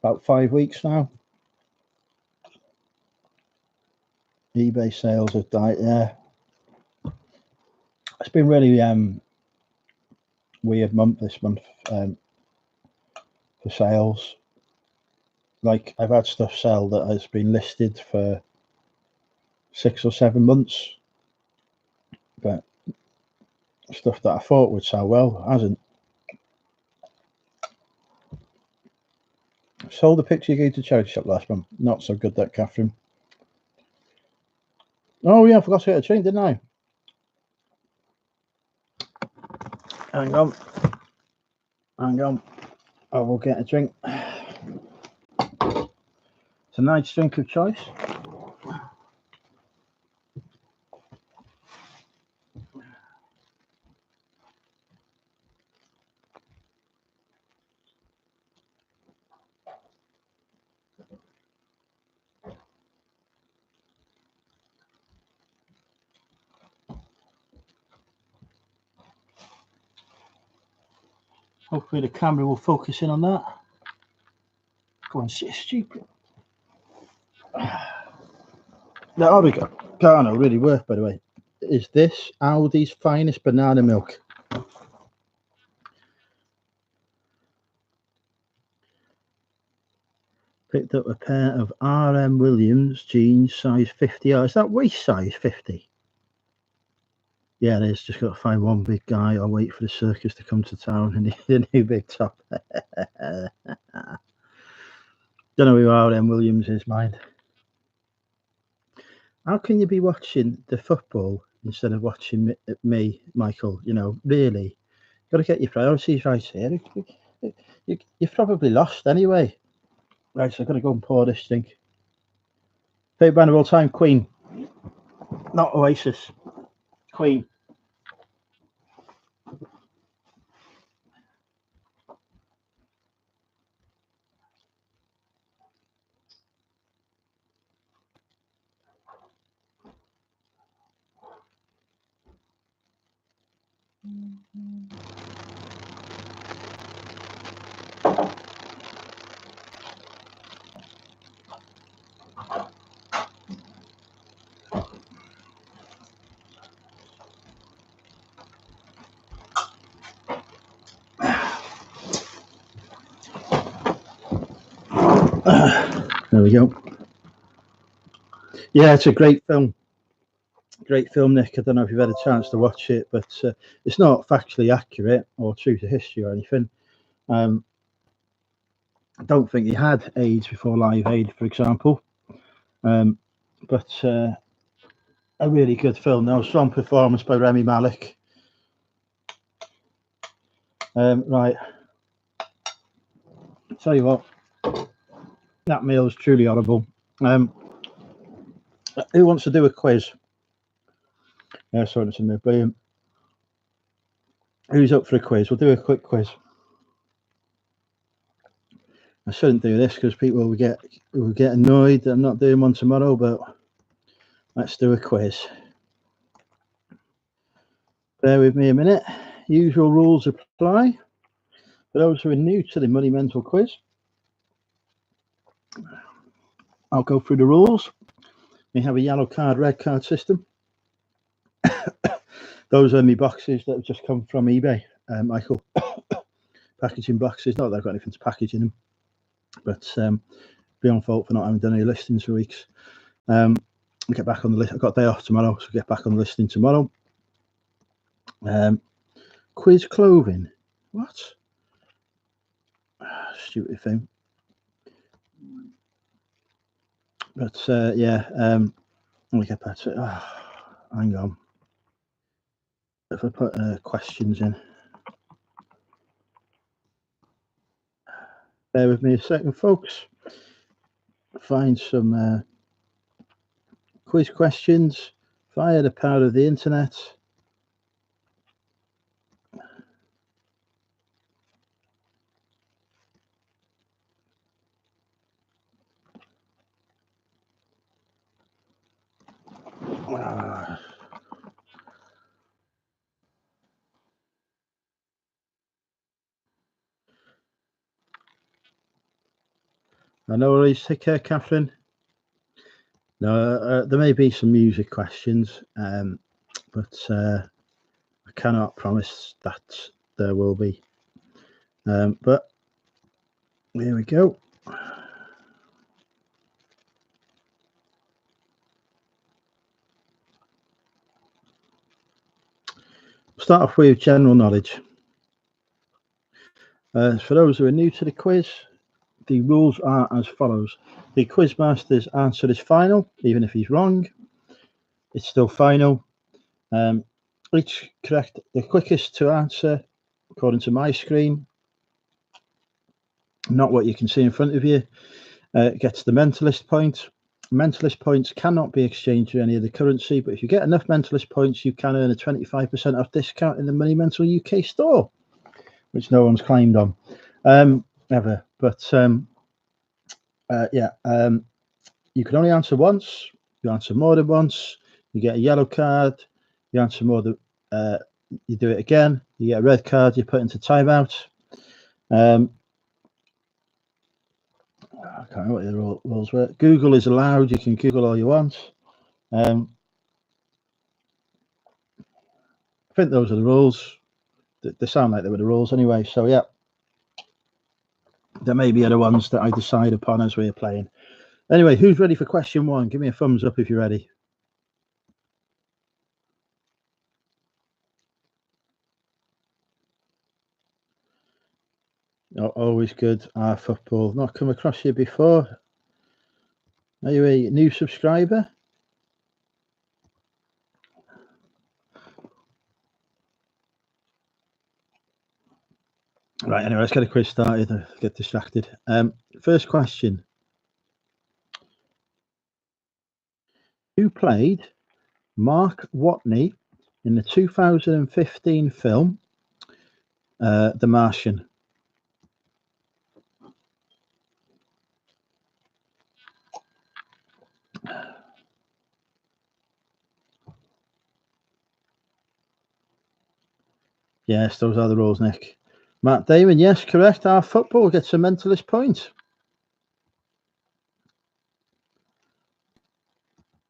Speaker 1: about 5 weeks now. eBay sales have died. Yeah, it's been really weird month this month for sales. Like, I've had stuff sell that has been listed for 6 or 7 months, but stuff that I thought would sell well hasn't. Sold a picture you gave to charity shop last month. Not so good, that, Catherine. Oh yeah, I forgot to get a drink, didn't I? Hang on. I will get a drink. Tonight's drink of choice. Hopefully the camera will focus in on that. Go on, sit stupid. There we go. Carno really worth, by the way. Is this Aldi's finest banana milk? Picked up a pair of RM Williams jeans, size 50. Oh, is that waist size 50? Yeah, it is. Just got to find one big guy. I'll wait for the circus to come to town and need a new big top. Don't know who RM Williams is, mind. How can you be watching the football instead of watching me, Michael? You know, really, got to get your priorities right here. You've probably lost anyway. Right, so I've got to go and pour this drink. Favourite band of all time, Queen. Not Oasis. Queen. There we go. Yeah, it's a great film. Great film, Nick. I don't know if you've had a chance to watch it, but it's not factually accurate or true to history or anything. I don't think he had AIDS before Live Aid, for example. But a really good film. Now, strong performance by Rami Malek. Right. I'll tell you what, that meal is truly horrible. Who wants to do a quiz? Sorry, it's in there. Brilliant. Who's up for a quiz? We'll do a quick quiz. I shouldn't do this because people will get annoyed that I'm not doing one tomorrow, but let's do a quiz. Bear with me a minute. Usual rules apply. For those who are new to the Money Mental quiz, I'll go through the rules. We have a yellow card, red card system. Those are my boxes that have just come from eBay, Michael. Packaging boxes. Not that I've got anything to package in them, but beyond fault for not having done any listings for weeks. I'll get back on the list. I've got a day off tomorrow, so get back on the listing tomorrow. Quiz clothing. What? Stupid thing. But yeah, let me get back to it. Oh, hang on. If I put questions in, bear with me a second, folks. Find some quiz questions via the power of the internet. I know worries. Take care, Catherine. No, there may be some music questions, but I cannot promise that there will be. But here we go. Start off with general knowledge. For those who are new to the quiz, the rules are as follows. The quizmaster's answer is final, even if he's wrong. It's still final. Each correct, the quickest to answer, according to my screen, not what you can see in front of you, gets the mentalist point. Mentalist points cannot be exchanged for any other currency, but if you get enough mentalist points, you can earn a 25% off discount in the Money Mental UK store, which no one's claimed on ever. But you can only answer once. You answer more than once, you get a yellow card. You answer more than you do it again, you get a red card. You put into timeout. I can't remember what the rules were. Google is allowed. You can Google all you want. I think those are the rules. They sound like they were the rules anyway. So yeah, there may be other ones that I decide upon as we're playing. Anyway, who's ready for question one? Give me a thumbs up if you're ready. Oh, always good. Our football. Not come across you before. Are you a new subscriber? Right, anyway, let's get a quiz started. I get distracted. First question. Who played Mark Watney in the 2015 film The Martian? Yes, those are the rules, Nick. Matt Damon, yes, correct. Our football gets a mentalist point.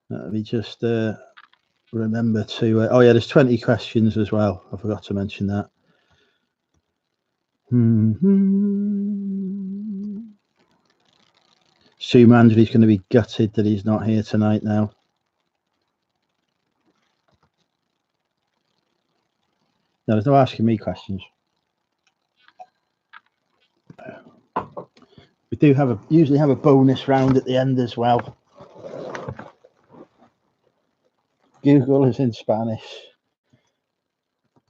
Speaker 1: Let me just remember to... oh, yeah, there's 20 questions as well. I forgot to mention that. Sue Mandry's going to be gutted that he's not here tonight now. No, there's no asking me questions. We do usually have a bonus round at the end as well. Google is in Spanish.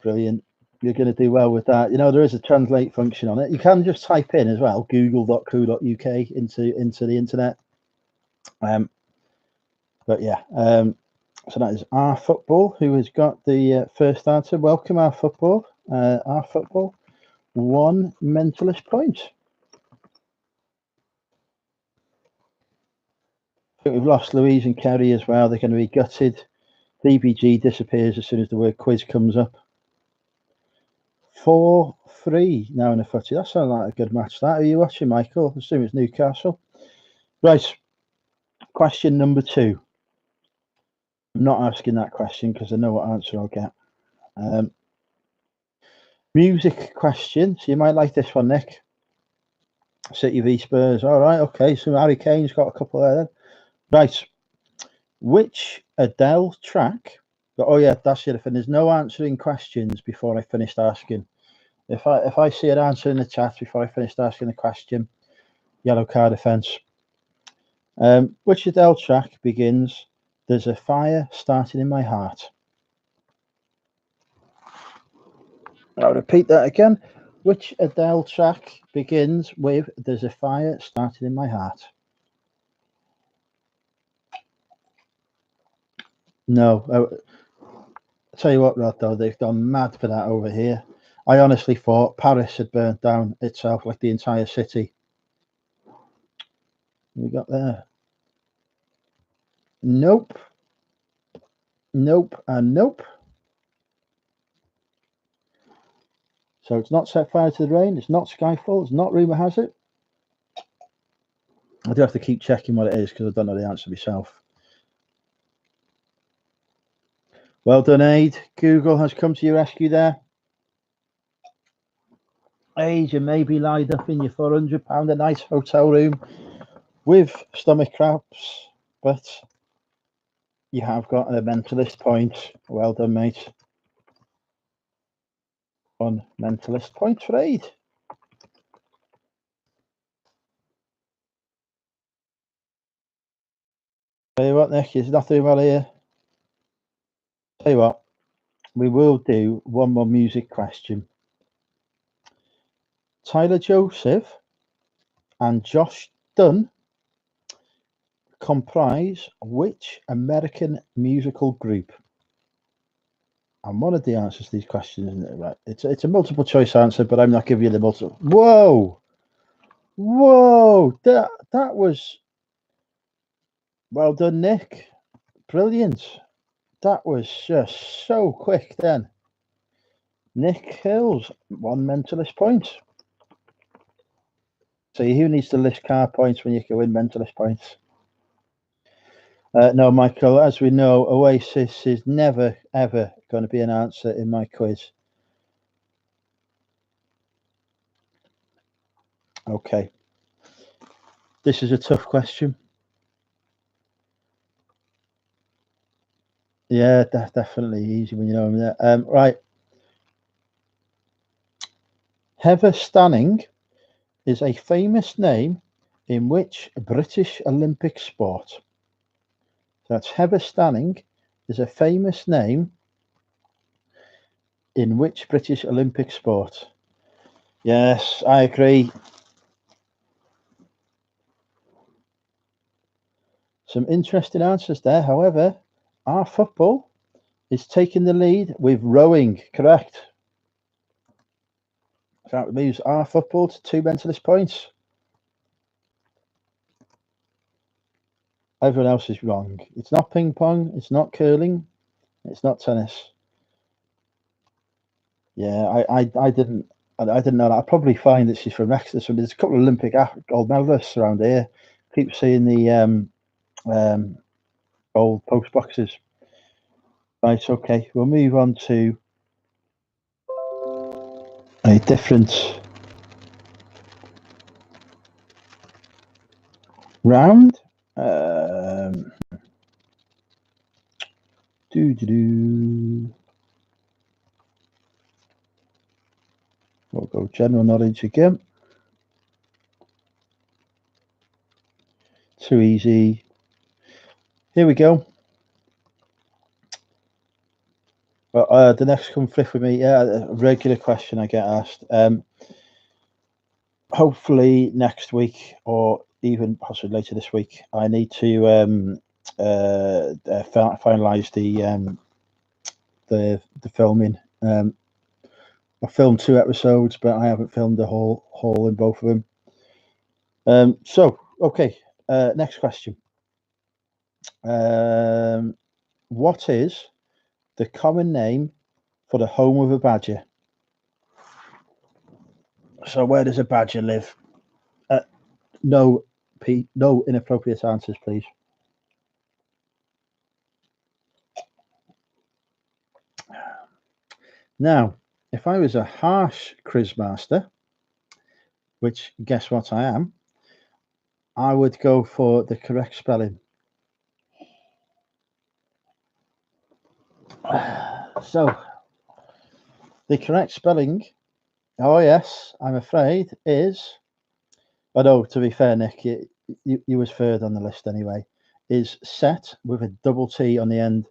Speaker 1: Brilliant. You're going to do well with that. You know, there is a translate function on it. You can just type in as well, google.co.uk into the internet. But yeah, so that is Our Football, who has got the first answer. Welcome, Our Football. Our Football, 1 mentalist point. I think we've lost Louise and Kerry as well. They're going to be gutted. DBG disappears as soon as the word quiz comes up. 4-3 now in the footy. That sounds like a good match. That. Are you watching, Michael? I assume it's Newcastle. Right. Question number 2. I'm not asking that question because I know what answer I'll get. Music question. So you might like this one, Nick. City v Spurs. All right. Okay. So Harry Kane's got a couple there then. Right. Which Adele track? Oh yeah, that's it. If there's no answering questions before I finished asking. If I see an answer in the chat before I finished asking the question, yellow card offence. Which Adele track begins, "There's a fire starting in my heart"? I'll repeat that again. Which Adele track begins with, "There's a fire starting in my heart"? No. I'll tell you what, Rod, though, they've gone mad for that over here. I honestly thought Paris had burnt down itself, like the entire city. We got there. Nope. Nope and nope. So it's not Set Fire to the Rain. It's not Skyfall. It's not Rumour Has It. I do have to keep checking what it is because I don't know the answer myself. Well done, Aid. Google has come to your rescue there. Aid, you may be lined up in your £400 a nice hotel room with stomach cramps, but you have got a mentalist point. Well done, mate. 1 mentalist point for Aid. Tell you what, Nick, there's nothing well here. Tell you what, we will do one more music question. Tyler Joseph and Josh Dunn comprise which American musical group? And one of the answers to these questions, isn't it? Right. It's a multiple choice answer, but I'm not giving you the multiple. Whoa! That was well done, Nick. Brilliant. That was just so quick then. Nick Hills, 1 mentalist point. So who needs to list car points when you can win mentalist points? No, Michael, as we know, Oasis is never, ever going to be an answer in my quiz. Okay. This is a tough question. Yeah, definitely easy when you know him there. Right. Heather Stanning is a famous name in which British Olympic sport? That's Heather Stanning is a famous name in which British Olympic sport? Yes, I agree. Some interesting answers there. However, our football is taking the lead with rowing, correct? That moves our football to 2 mentalist points. Everyone else is wrong. It's not ping pong, it's not curling, it's not tennis. Yeah, I didn't know that. I'd probably find that she's from Exeter. There's a couple of Olympic gold medalists around here. Keep seeing the gold post boxes. Right, okay. We'll move on to a different round. We'll go general knowledge again. Too easy. Here we go. Well, the next come flip with me. Yeah, a regular question I get asked. Hopefully next week, or even possibly later this week, I need to finalize the filming. I filmed 2 episodes, but I haven't filmed the whole in both of them. So okay, next question. What is the common name for the home of a badger? So where does a badger live? No inappropriate answers, please. Now, if I was a harsh quiz master, which guess what I am, I would go for the correct spelling. So, the correct spelling, oh yes, I'm afraid, is, although to be fair, Nick, you was third on the list anyway, is set with a double T on the end.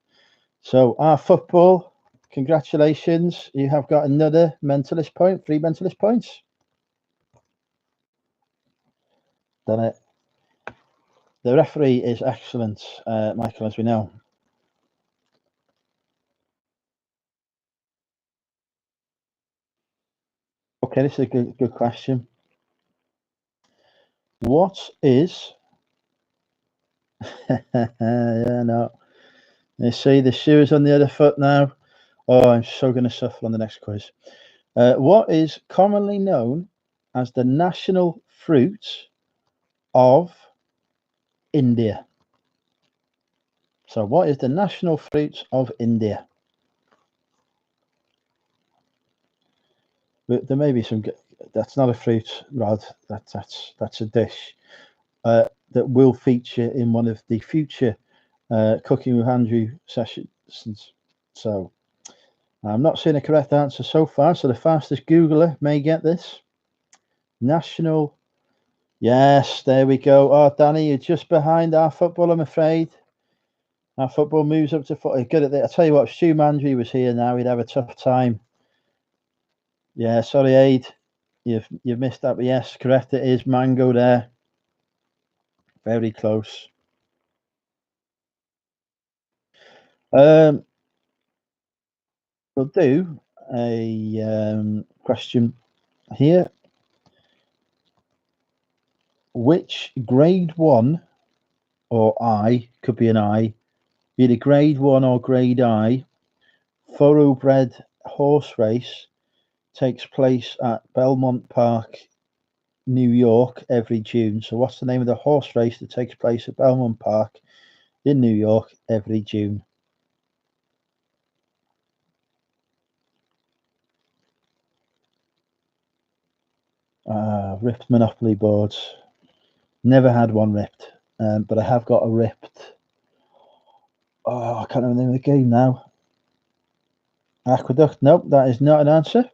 Speaker 1: So, our football, congratulations, you have got another mentalist point, 3 mentalist points. Done it. The referee is excellent, Michael, as we know. Okay, this is a good question. What is yeah, no. You see the shoes on the other foot now. Oh, I'm so going to suffer on the next quiz. What is commonly known as the national fruit of India? So, what is the national fruit of India? There may be some. That's not a fruit, Rod. That's a dish that will feature in one of the future Cooking with Andrew sessions. So, I'm not seeing a correct answer so far. So, the fastest Googler may get this. National. Yes, there we go. Oh, Danny, you're just behind our football, I'm afraid. Our football moves up to foot. Good at it. I tell you what, if Stu Mandry was here now, he'd have a tough time. Yeah, sorry, Aid. You've missed that, but yes, correct. It is mango there. Very close. We'll do a question here. Which grade 1 or I, could be an I, either grade 1 or grade I, thoroughbred horse race takes place at Belmont Park New York every June. So what's the name of the horse race that takes place at Belmont Park in New York every June? Ripped Monopoly boards. Never had one ripped, but I have got a ripped. Oh, I can't remember the name of the game now. Aqueduct. Nope, that is not an answer.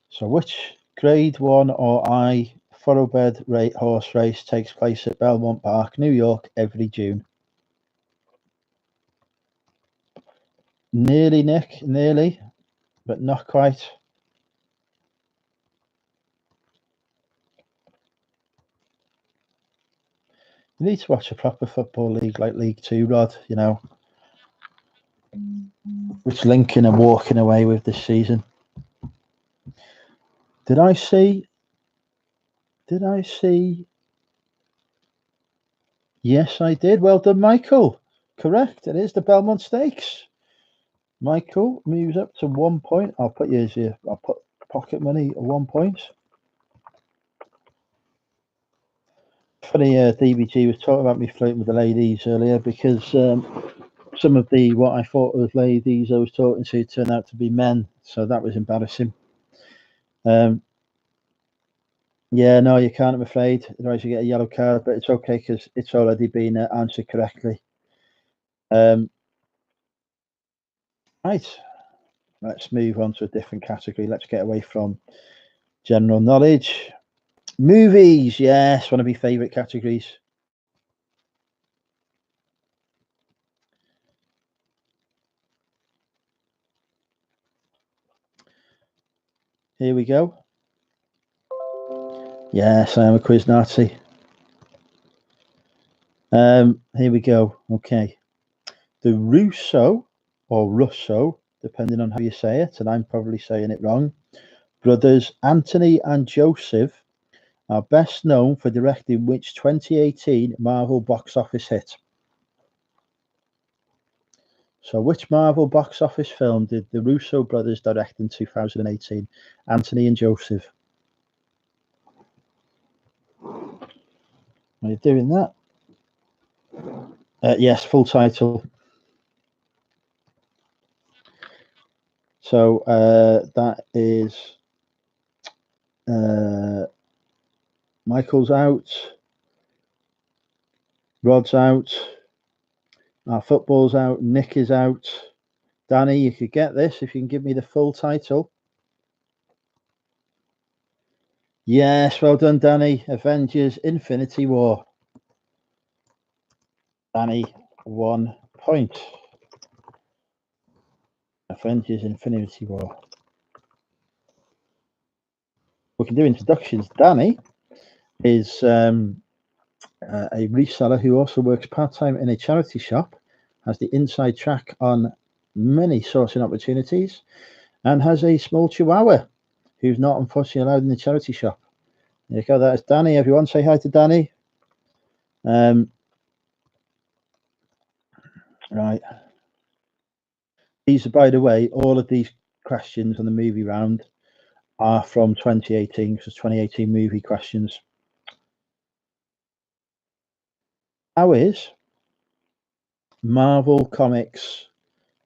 Speaker 1: So which grade 1 or I thoroughbred horse race takes place at Belmont Park, New York every June? Nearly, Nick, nearly, but not quite. You need to watch a proper football league like League Two, Rod, you know, which Lincoln are walking away with this season. Did I see? Yes, I did. Well done, Michael. Correct. It is the Belmont Stakes. Michael moves up to 1 point. I'll put you as your, I'll put pocket money at 1 point. Funny, DBG was talking about me flirting with the ladies earlier because some of the what I thought was ladies I was talking to turned out to be men, so that was embarrassing. Yeah, no, you can't. I'm afraid. Otherwise, you get a yellow card, but it's okay because it's already been answered correctly. Right, let's move on to a different category. Let's get away from general knowledge. Movies, yes, one of my favourite categories. Here we go. Yes, I am a quiz Nazi. Here we go. Okay. The Russo, or Russo, depending on how you say it, and I'm probably saying it wrong, brothers Anthony and Joseph are best known for directing which 2018 Marvel box office hit? So which Marvel box office film did the Russo brothers direct in 2018? Anthony and Joseph. Are you doing that? Yes, full title. So that is Michael's out, Rod's out, our football's out, Nick is out. Danny, you could get this if you can give me the full title. Yes, well done, Danny. Avengers Infinity War. Danny, 1 point. Avengers Infinity War. We can do introductions. Danny is a reseller who also works part-time in a charity shop, has the inside track on many sourcing opportunities, and has a small chihuahua who's not unfortunately allowed in the charity shop. There you go. That is Danny. Everyone say hi to Danny. Right. These are, by the way, all of these questions on the movie round are from 2018 because 2018 movie questions. How is Marvel Comics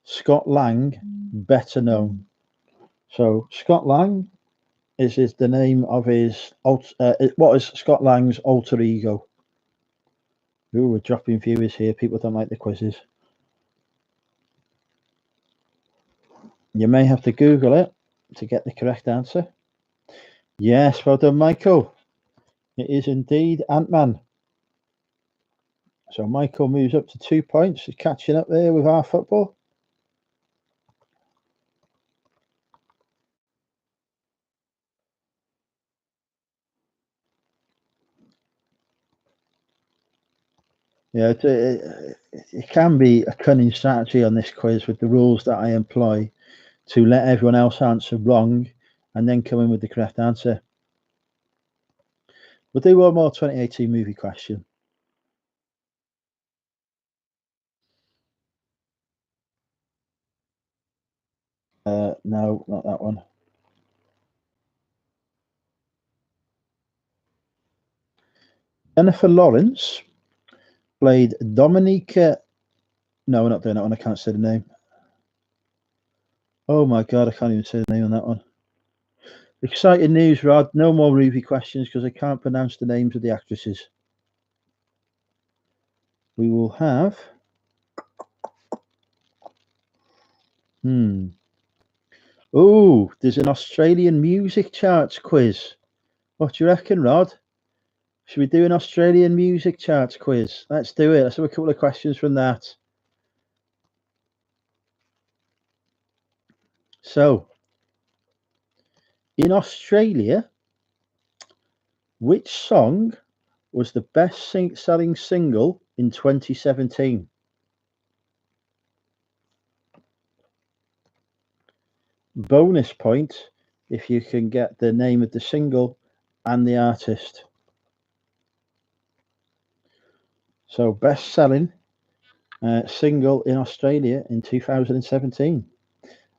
Speaker 1: Scott Lang better known? So Scott Lang is the name of his what is Scott Lang's alter ego? Ooh, we're dropping viewers here. People don't like the quizzes. You may have to Google it to get the correct answer. Yes, well done, Michael. It is indeed Ant-Man. So Michael moves up to 2 points. He's catching up there with our football. Yeah, it can be a cunning strategy on this quiz with the rules that I employ to let everyone else answer wrong and then come in with the correct answer. We'll do one more 2018 movie question. No, not that one. Jennifer Lawrence played Dominica. No, we're not doing that one. I can't say the name. Oh my god, I can't even say the name on that one. Exciting news, Rod. No more movie questions because I can't pronounce the names of the actresses. We will have. Oh, there's an Australian music charts quiz. What do you reckon, Rod? Should we do an Australian music charts quiz? Let's do it. Let's have a couple of questions from that. So, in Australia, which song was the best selling single in 2017? Bonus point if you can get the name of the single and the artist. So, best selling single in Australia in 2017.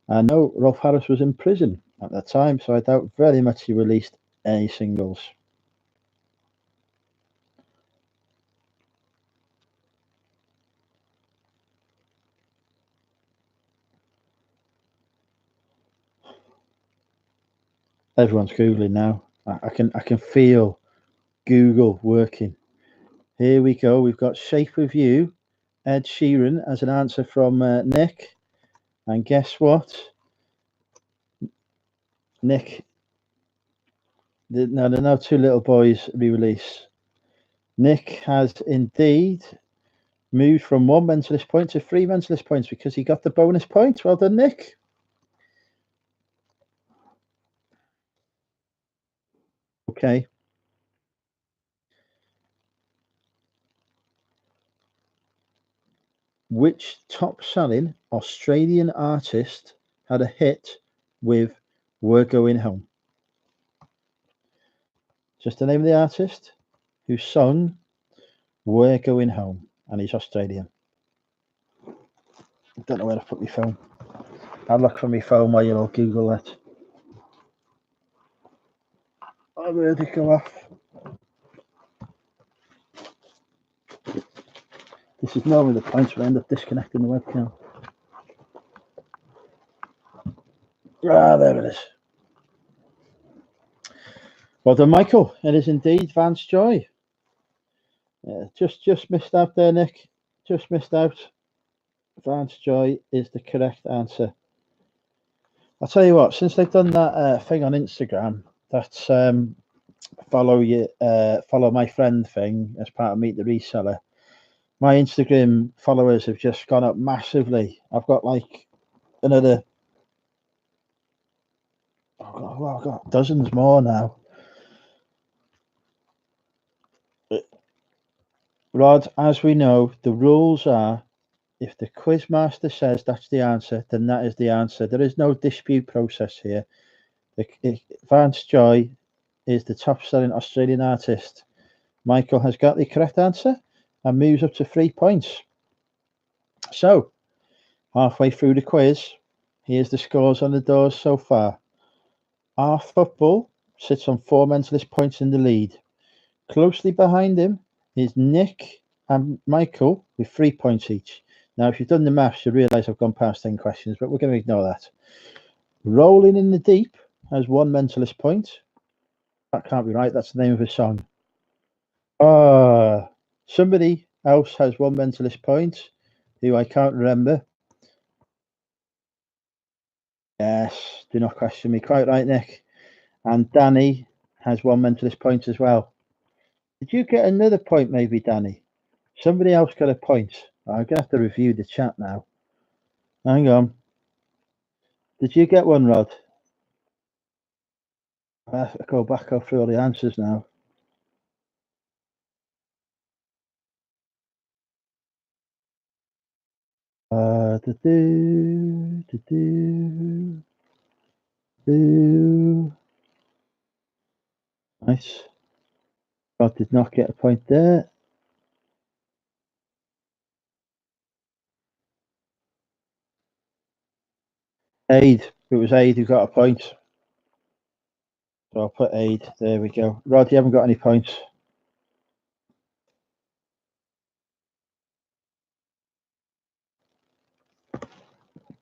Speaker 1: I know Rolf Harris was in prison at that time, so I doubt very much he released any singles. Everyone's googling now. I can feel Google working. Here we go. We've got Shape of You, Ed Sheeran as an answer from Nick. And guess what? Nick, there are now two little boys re-release. Nick has indeed moved from 1 mentalist point to 3 mentalist points because he got the bonus point. Well done, Nick. Okay. Which top-selling Australian artist had a hit with We're Going Home? Just the name of the artist who sung We're Going Home, and he's Australian. I don't know where to put my phone. I'll look for my phone while you'll Google that. Oh, where'd it go off? This is normally the point where I end up disconnecting the webcam. Ah, there it is. Well done, Michael. It is indeed Vance Joy. Just missed out there, Nick. Just missed out. Vance Joy is the correct answer. I'll tell you what, since they've done that thing on Instagram, that's follow my friend thing as part of Meet the Reseller, my Instagram followers have just gone up massively. I've got like another, I've got dozens more now. Rod, as we know, the rules are if the quizmaster says that's the answer, then that is the answer. There is no dispute process here. Vance Joy is the top selling Australian artist. Michael has got the correct answer and moves up to 3 points. So, halfway through the quiz, here's the scores on the doors so far. Our football sits on 4 mentalist points in the lead. Closely behind him is Nick and Michael with 3 points each. Now, if you've done the maths, you'll realise I've gone past 10 questions, but we're going to ignore that. Rolling in the Deep has 1 mentalist point. That can't be right. That's the name of a song. Somebody else has 1 mentalist point, who I can't remember. Yes, do not question me. Quite right, Nick. And Danny has 1 mentalist point as well. Did you get another point, maybe, Danny? Somebody else got a point. I'm going to have to review the chat now. Hang on. Did you get one, Rod? I have to go back through all the answers now. Nice. Rod did not get a point there. Aid, It was Aid who got a point. So I'll put Aid. There we go. Rod, you haven't got any points.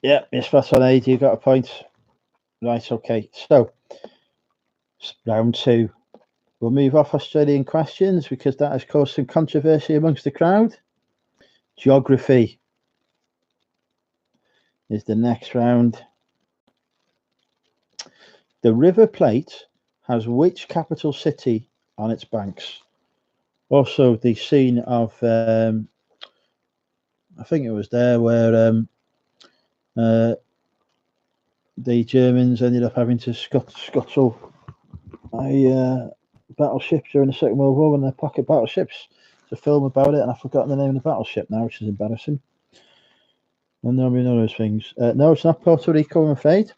Speaker 1: Yeah, it's spot on, Aid. You got a point. Right, okay. So, round 2. We'll move off Australian questions because that has caused some controversy amongst the crowd. Geography is the next round. The River Plate has which capital city on its banks? Also, the scene of, I think it was there where the Germans ended up having to scuttle a battleship during the Second World War, when they're pocket battleships. There's a film about it, and I've forgotten the name of the battleship now, which is embarrassing. And there'll be those things. No, it's not Puerto Rico, I'm afraid.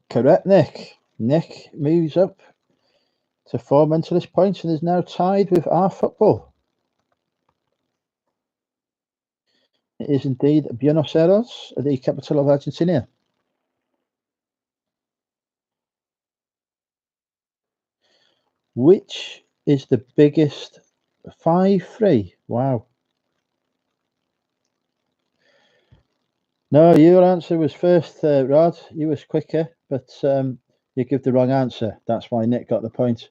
Speaker 1: Correct, Nick. Nick moves up to 4 mentalist points and is now tied with our football. It is indeed Buenos Aires, the capital of Argentina. Which is the biggest 5-3? Wow. No, your answer was first, Rod. You was quicker, but you give the wrong answer. That's why Nick got the point.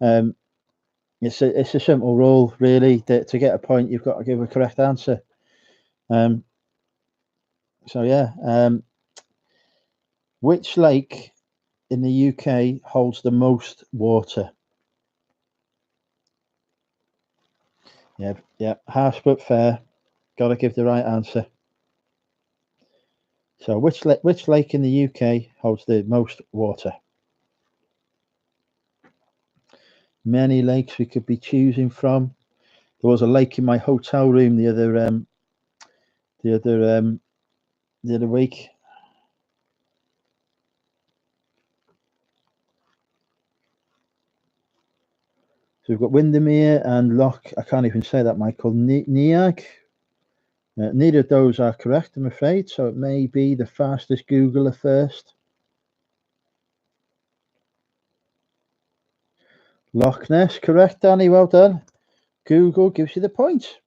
Speaker 1: It's a simple rule, really. That to get a point, you've got to give a correct answer. So yeah. Which lake in the UK holds the most water? Yeah. Harsh but fair. Got to give the right answer. So which lake in the UK holds the most water? Many lakes we could be choosing from. There was a lake in my hotel room the other week. So we've got Windermere and Loch. I can't even say that, Michael. Neag. Neither of those are correct, I'm afraid. So it may be the fastest Googler first. Loch Ness, correct, Danny. Well done. Google gives you the point.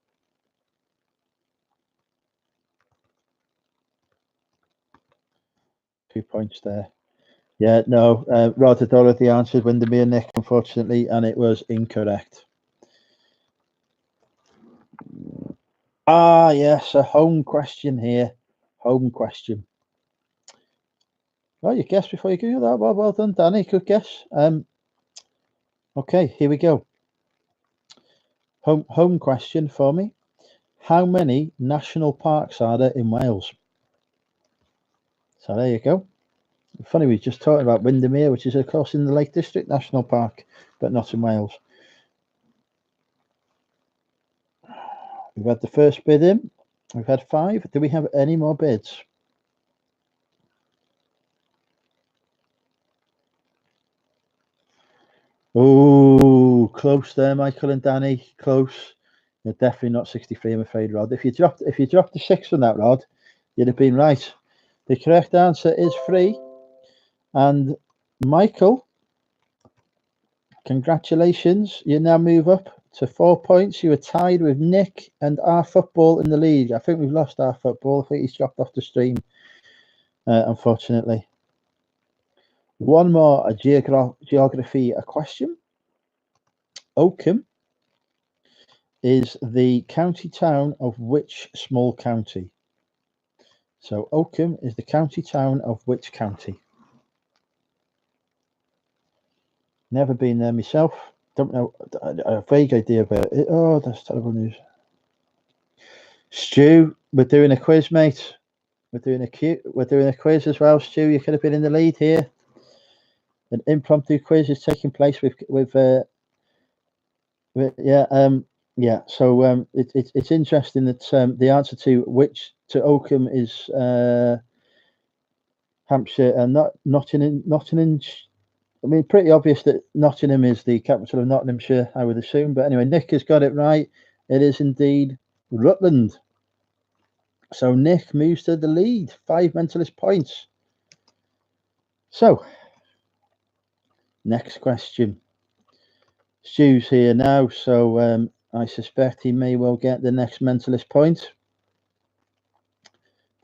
Speaker 1: Two points there. Yeah, no. Rod had already answered Windermere, Nick, unfortunately, and it was incorrect. Yes, a home question here. Home question. Well, you guessed before you Google that. Well done, Danny. Good guess. Okay, here we go. Home question for me. How many national parks are there in Wales? So there you go. Funny, we just talked about Windermere, which is of course in the Lake District National Park, but not in Wales. We've had the first bid in. We've had 5. Do we have any more bids? Oh, close there, Michael and Danny. Close. You're definitely not 63, I'm afraid, Rod. If you dropped the 6 on that, Rod, you'd have been right. The correct answer is 3. And Michael, congratulations. You now move up to 4 points. You are tied with Nick and our football in the league. I think we've lost our football. I think he's dropped off the stream, unfortunately. One more geography question. Oakham is the county town of which small county? So Oakham is the county town of which county? Never been there myself. Don't know. A vague idea about it. Oh, that's terrible news. Stu, we're doing a quiz, mate. We're doing a quiz as well, Stu. You could have been in the lead here. An impromptu quiz is taking place with yeah. So it's interesting that the answer to Oakham is Hampshire and not Nottingham. I mean, pretty obvious that Nottingham is the capital of Nottinghamshire, I would assume. But anyway, Nick has got it right. It is indeed Rutland. So Nick moves to the lead, 5 mentalist points. So, next question. Stu's here now, so I suspect he may well get the next mentalist point.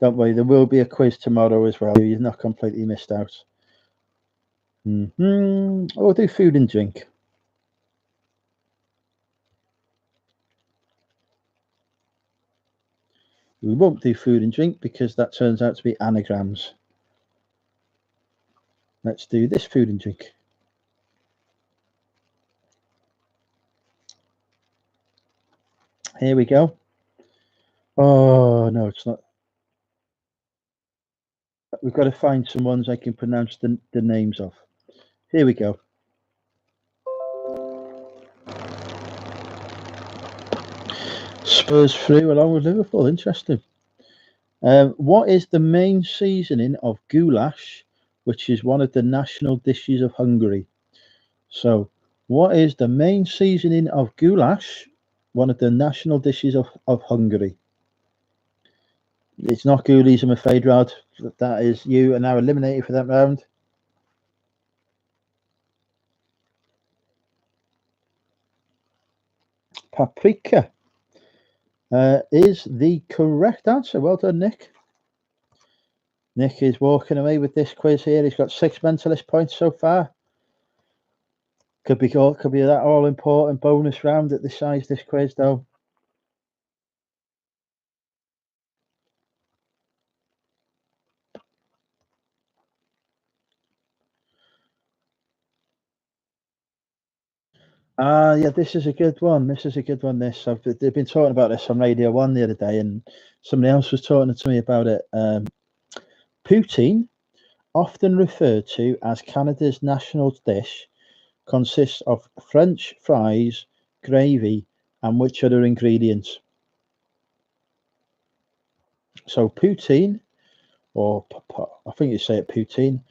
Speaker 1: Don't worry, there will be a quiz tomorrow as well. He's not completely missed out. We'll do food and drink. We won't do food and drink because that turns out to be anagrams. Let's do this food and drink. Here we go. Oh, no, it's not. We've got to find some ones I can pronounce the names of. Here we go. Spurs through along with Liverpool. Interesting. What is the main seasoning of goulash, which is one of the national dishes of Hungary? So, what is the main seasoning of goulash, one of the national dishes of Hungary? It's not ghoulies, I'm afraid, Rod. That is, you are now eliminated for that round. Paprika is the correct answer. Well done, Nick. Nick is walking away with this quiz here. He's got 6 mentalist points so far. Could be that all important bonus round that decides this quiz, though. Yeah, this is a good one. They've been talking about this on Radio 1 the other day, and somebody else was talking to me about it. Poutine, often referred to as Canada's national dish, consists of French fries, gravy, and which other ingredients? So poutine, or I think you say it poutine,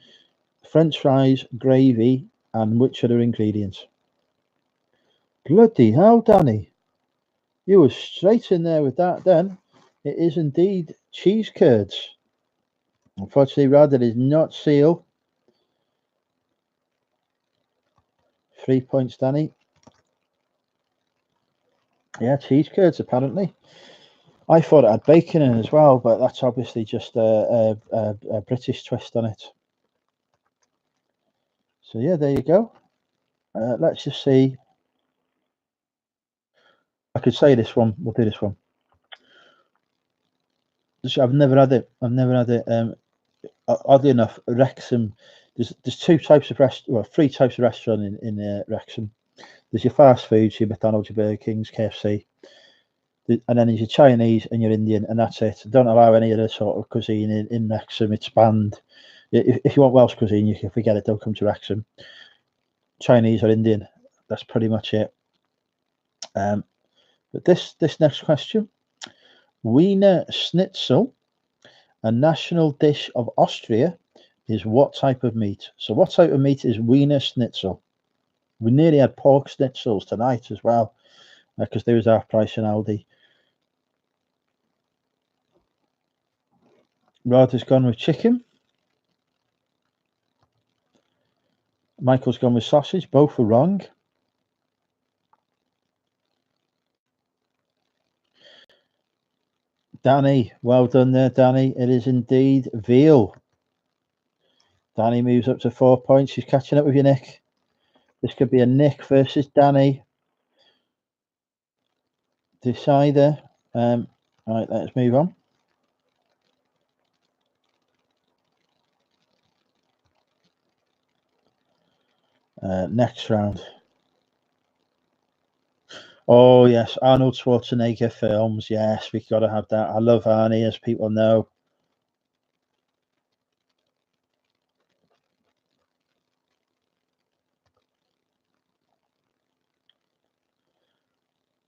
Speaker 1: French fries, gravy, and which other ingredients? Bloody hell, Danny. You were straight in there with that then. It is indeed cheese curds. Unfortunately, Rod, it is not seal. 3 points, Danny. Yeah, cheese curds, apparently. I thought it had bacon in it as well, but that's obviously just a British twist on it. So, yeah, there you go. Let's just see. I could say this one. We'll do this one. I've never had it. Oddly enough, Wrexham. There's 3 types of restaurant in Wrexham. There's your fast foods, your McDonald's, your Burger Kings, KFC, and then there's your Chinese and your Indian, and that's it. Don't allow any other sort of cuisine in Wrexham. It's banned. If you want Welsh cuisine, you can forget it. Don't come to Wrexham. Chinese or Indian, that's pretty much it. But this next question, Wiener Schnitzel, a national dish of Austria, is what type of meat? So what type of meat is Wiener Schnitzel? We nearly had pork schnitzels tonight as well, because there was half price in Aldi. Rod has gone with chicken. Michael's gone with sausage. Both are wrong. Danny, well done there, Danny. It is indeed veal. Danny moves up to 4 points. She's catching up with you, Nick. This could be a Nick versus Danny decider. Right, let's move on. Next round. Oh yes, Arnold Schwarzenegger films. Yes, we've got to have that. I love Arnie, as people know.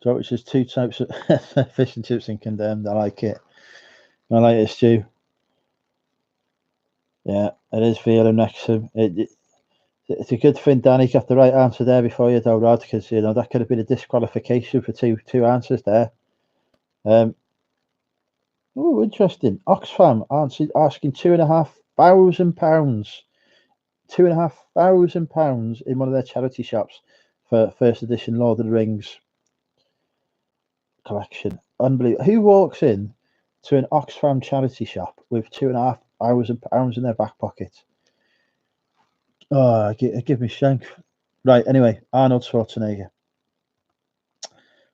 Speaker 1: So it's just 2 types of fish and chips and condemned. I like it. I like it, Stu. Yeah, it is veal and Wrexham. It's a good thing Danny got the right answer there before you, though, Rod, because that could have been a disqualification for two answers there. Oh, interesting. Oxfam asking £2,500. £2,500 in one of their charity shops for first edition Lord of the Rings collection. Unbelievable. Who walks in to an Oxfam charity shop with £2,500 in their back pocket? Oh, give me strength. Right, anyway, Arnold Schwarzenegger.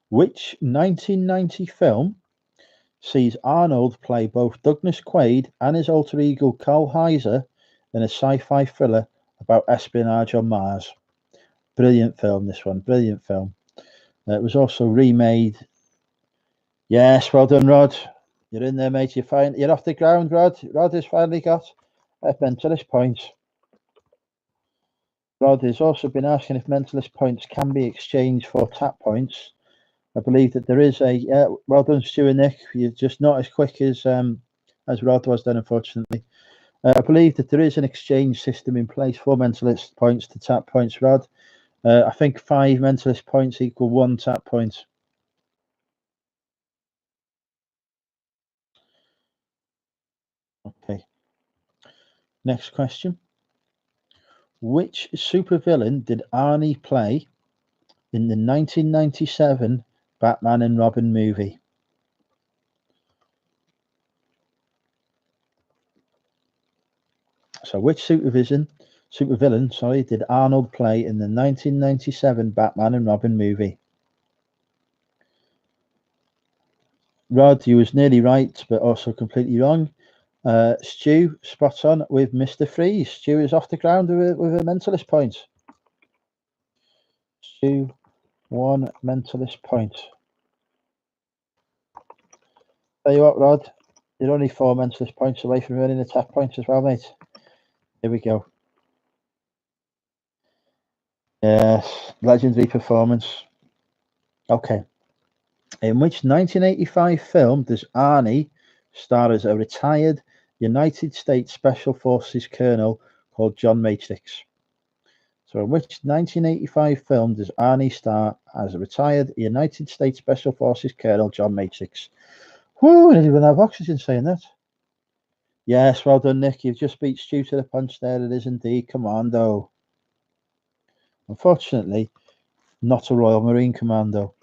Speaker 1: Which 1990 film sees Arnold play both Douglas Quaid and his alter ego Carl Heiser in a sci-fi thriller about espionage on Mars? Brilliant film, this one. Brilliant film. It was also remade. Yes, well done, Rod. You're in there, mate. You're off the ground, Rod. Rod has finally got a mentalist point. Rod has also been asking if mentalist points can be exchanged for tap points. I believe that there is a. Well done, Stu and Nick. You're just not as quick as Rod was then, unfortunately. I believe that there is an exchange system in place for mentalist points to tap points, Rod. I think 5 mentalist points equal 1 tap point. Okay. Next question. Which supervillain did Arnie play in the 1997 Batman and Robin movie? So, which supervillain, did Arnold play in the 1997 Batman and Robin movie? Rod, you was nearly right, but also completely wrong. Stu, spot on with Mr. Freeze. Stu is off the ground with a mentalist point. Stu, 1 mentalist point. Tell you what, Rod, you're only 4 mentalist points away from earning a tap point as well, mate. Here we go. Yes, legendary performance. Okay. In which 1985 film does Arnie star as a retired United States Special Forces colonel called John Matrix? So, in which 1985 film does Arnie star as a retired United States Special Forces colonel John Matrix? Whoo, I didn't even have oxygen saying that. Yes, well done, Nick. You've just beat Stu to the punch there. It is indeed Commando. Unfortunately, not a Royal Marine Commando.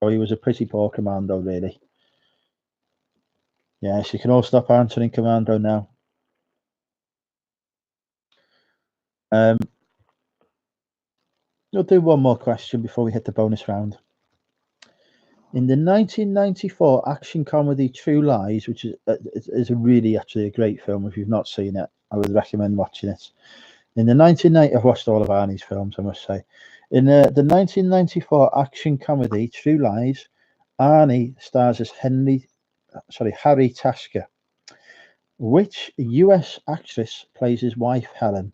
Speaker 1: Or he was a pretty poor commando, really. Yes, you can all stop answering Commando now. We'll do one more question before we hit the bonus round. In the 1994 action comedy True Lies, which is a really actually a great film. If you've not seen it, I would recommend watching it. In the 1990, I've watched all of Arnie's films, I must say. In the 1994 action comedy True Lies, Arnie stars as Harry Tasker. Which US actress plays his wife Helen?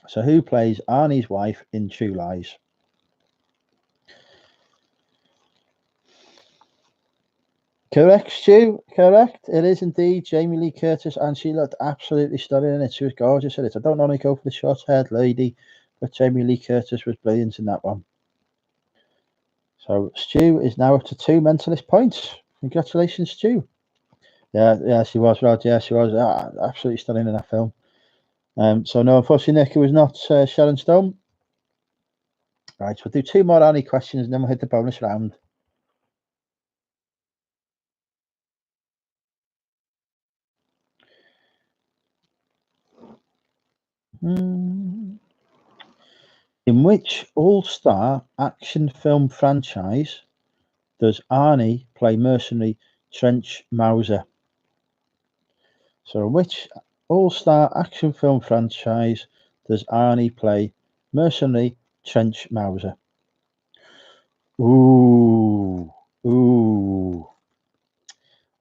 Speaker 1: So who plays Arnie's wife in True Lies? Correct, Stu. Correct. It is indeed Jamie Lee Curtis, and she looked absolutely stunning in it. She was gorgeous in it. I don't normally go for the short-haired lady, but Jamie Lee Curtis was brilliant in that one. So Stu is now up to 2 mentalist points. Congratulations, Stu. Yeah, she was, Rod. Yeah, she was absolutely stunning in that film. So no, unfortunately, Nick, it was not Sharon Stone. Right, so we'll do 2 more Arnie questions, and then we'll hit the bonus round. In which all-star action film franchise does Arnie play mercenary Trench Mauser? So, in which all-star action film franchise does Arnie play mercenary Trench Mauser? Ooh.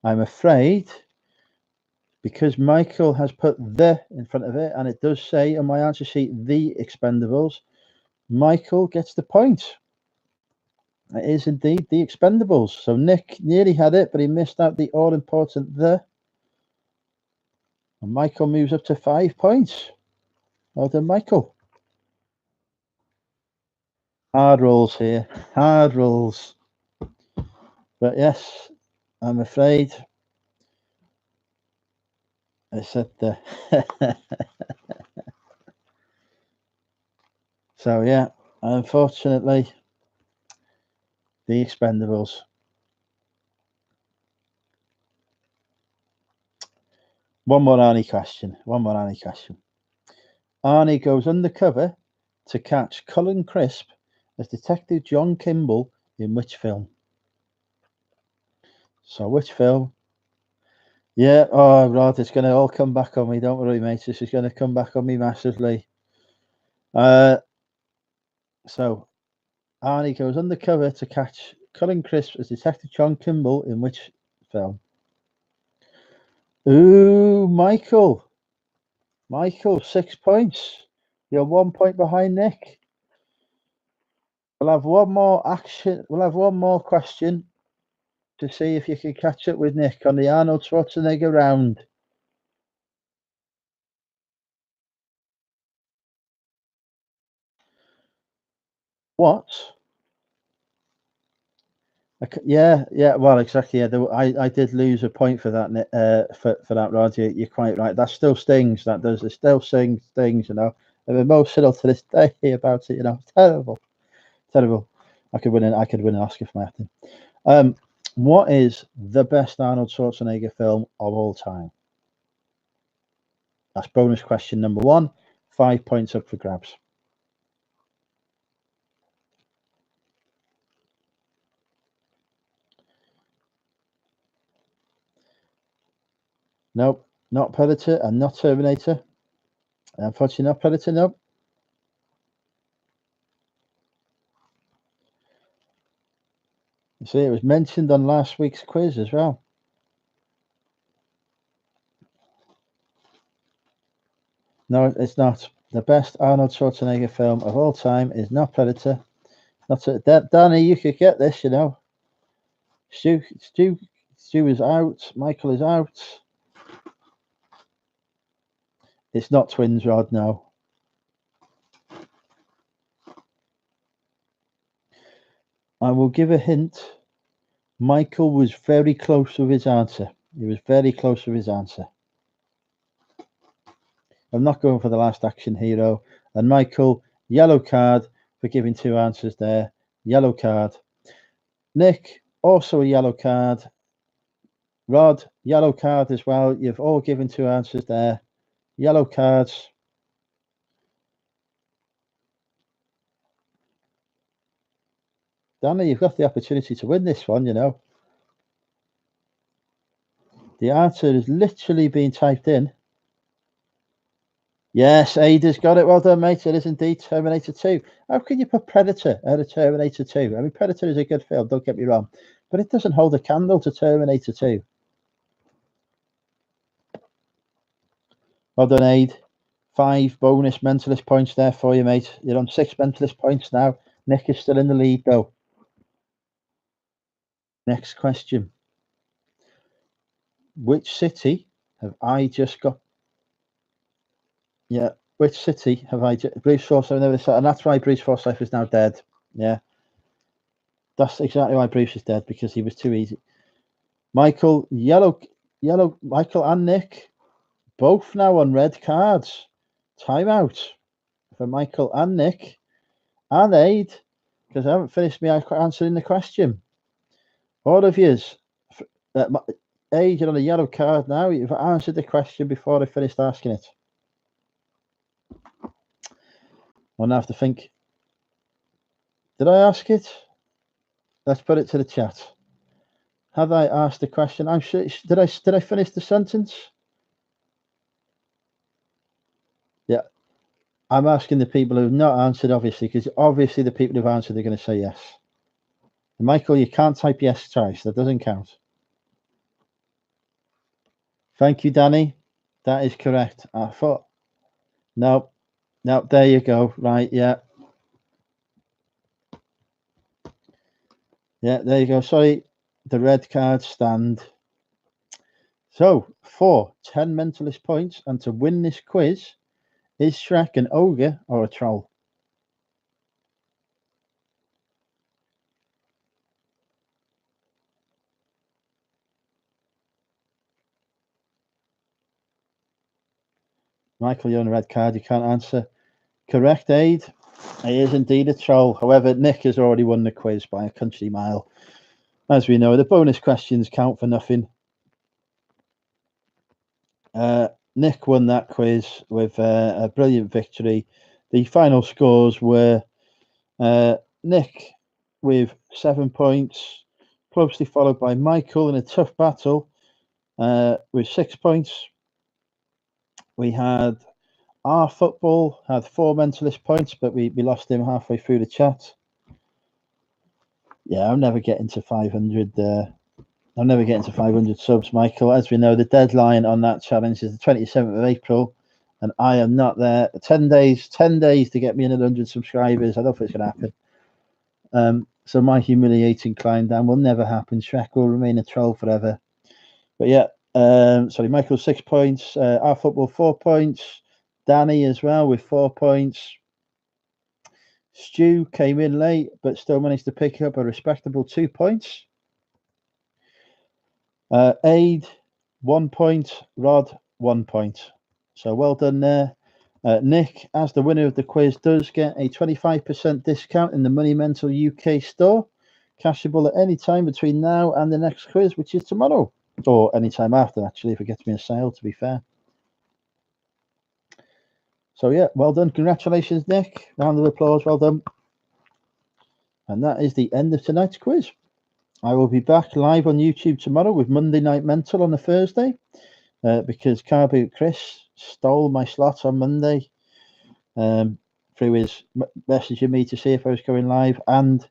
Speaker 1: I'm afraid because Michael has put the in front of it, and it does say on my answer sheet The Expendables, Michael gets the point. It is indeed The Expendables. So Nick nearly had it, but he missed out the all-important the. And Michael moves up to 5 points. Well done, Michael. Hard rules here. Hard rules. But yes, I'm afraid I said the. So yeah, unfortunately, the Expendables. One more Arnie question. Arnie goes undercover to catch Colin Crisp as Detective John Kimball in which film? So which film? Yeah, oh Rod, it's going to all come back on me. Don't worry, mate. This is going to come back on me massively. So Arnie goes undercover to catch Colin Crisp as Detective John Kimball in which film? Ooh, Michael. 6 points. You're 1 point behind Nick. We'll have one more action. We'll have one more question to see if you can catch up with Nick on the Arnold Schwarzenegger round. What? Yeah. Well, exactly. Yeah, I did lose a point for that. For that, Rod. You're quite right. That still stings. That does. It still stings. You know. I'm emotional to this day about it. You know. Terrible. I could win an Oscar for my acting. What is the best Arnold Schwarzenegger film of all time? That's bonus question number 1. 5 points up for grabs. Nope, not Predator and not Terminator. Unfortunately, not Predator. Nope. You see, it was mentioned on last week's quiz as well. No, it's not. The best Arnold Schwarzenegger film of all time is not Predator. Not Danny. You could get this, you know. Stu is out. Michael is out. It's not Twins, Rod. No. I will give a hint. Michael was very close with his answer. He was very close with his answer. I'm not going for the Last Action Hero. And Michael, yellow card for giving 2 answers there. Yellow card. Nick, also a yellow card. Rod, yellow card as well. You've all given 2 answers there. Yellow cards. Danny, you've got the opportunity to win this one, you know. The answer is literally being typed in. Yes, Ada's got it. Well done, mate. It is indeed Terminator 2. How can you put Predator out of Terminator 2? I mean, Predator is a good film, don't get me wrong, but it doesn't hold a candle to Terminator 2. Well done, Aid. 5 bonus mentalist points there for you, mate. You're on 6 mentalist points now. Nick is still in the lead, though. Next question. Which city have I just got? Yeah, which city have I just... Bruce Forsyth, and that's why Bruce Forsyth is now dead. Yeah. That's exactly why Bruce is dead, because he was too easy. Michael, yellow, Michael and Nick, both now on red cards. Timeout for Michael and Nick and Aid, because I haven't finished me answering the question. All of yous, Aid, you're on a yellow card now. You've answered the question before I finished asking it. I'll now have to think. Did I ask it? Let's put it to the chat. Have I asked the question? I'm sure. Did I finish the sentence? Yeah. I'm asking the people who've not answered, obviously, because obviously the people who've answered are going to say yes. And Michael, you can't type yes twice. That doesn't count. Thank you, Danny. That is correct. I thought. No. There you go. Right. Yeah. Yeah. There you go. Sorry. The red cards stand. So, for 10 mentalist points and to win this quiz, is Shrek an ogre or a troll?
Speaker 2: Michael, you're on a red card. You can't answer. Correct, Aid. He is indeed a troll. However, Nick has already won the quiz by a country mile. As we know, the bonus questions count for nothing. Nick won that quiz with a brilliant victory. The final scores were Nick with 7 points, closely followed by Michael in a tough battle with 6 points. We had our football had 4 mentalist points, but we lost him halfway through the chat. Yeah, I'm never getting to 500. I'm never getting to 500 subs, Michael. As we know, the deadline on that challenge is the 27th of April, and I am not there. 10 days to get me another 100 subscribers. I don't think it's going to happen. So my humiliating climb down will never happen. Shrek will remain a troll forever. But yeah, sorry, Michael 6 points. Our football 4 points. Danny as well with 4 points. Stu came in late, but still managed to pick up a respectable 2 points. Aid 1 point. Rod 1 point. So well done there. Nick, as the winner of the quiz, does get a 25% discount in the Money Mental UK store, cashable at any time between now and the next quiz, which is tomorrow, or any time after, actually, if it gets me a sale, to be fair. So yeah, well done. Congratulations, Nick. Round of applause. Well done. And that is the end of tonight's quiz. I will be back live on YouTube tomorrow with Monday Night Mental on a Thursday, because Car Boot Chris stole my slot on Monday through his messaging me to see if I was going live. And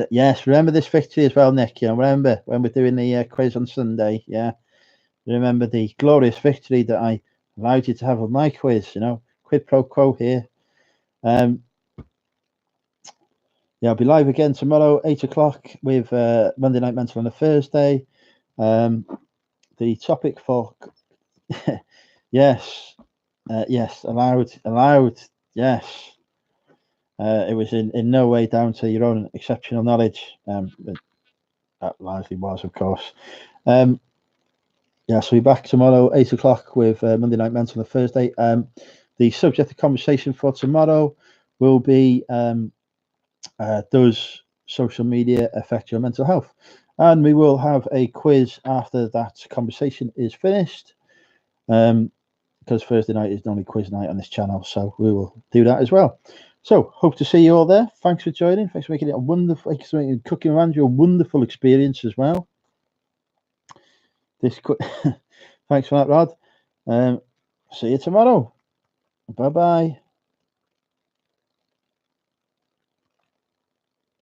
Speaker 2: yes, remember this victory as well, Nick. You know, remember when we're doing the quiz on Sunday? Yeah, remember the glorious victory that I allowed you to have on my quiz. You know, quid pro quo here. Yeah, I'll be live again tomorrow, 8 o'clock with Monday Night Mental on a Thursday. The topic for yes, allowed. Yes, it was in no way down to your own exceptional knowledge. That largely was, of course. Yeah, so we'll be back tomorrow, 8 o'clock with Monday Night Mental on a Thursday. The subject of conversation for tomorrow will be does social media affect your mental health? And we will have a quiz after that conversation is finished, because Thursday night is normally quiz night on this channel, so we will do that as well. So hope to see you all there. Thanks for joining. Thanks for making it a wonderful, thanks for making cooking around you a wonderful experience as well. Thanks for that, Rod. See you tomorrow. Bye bye.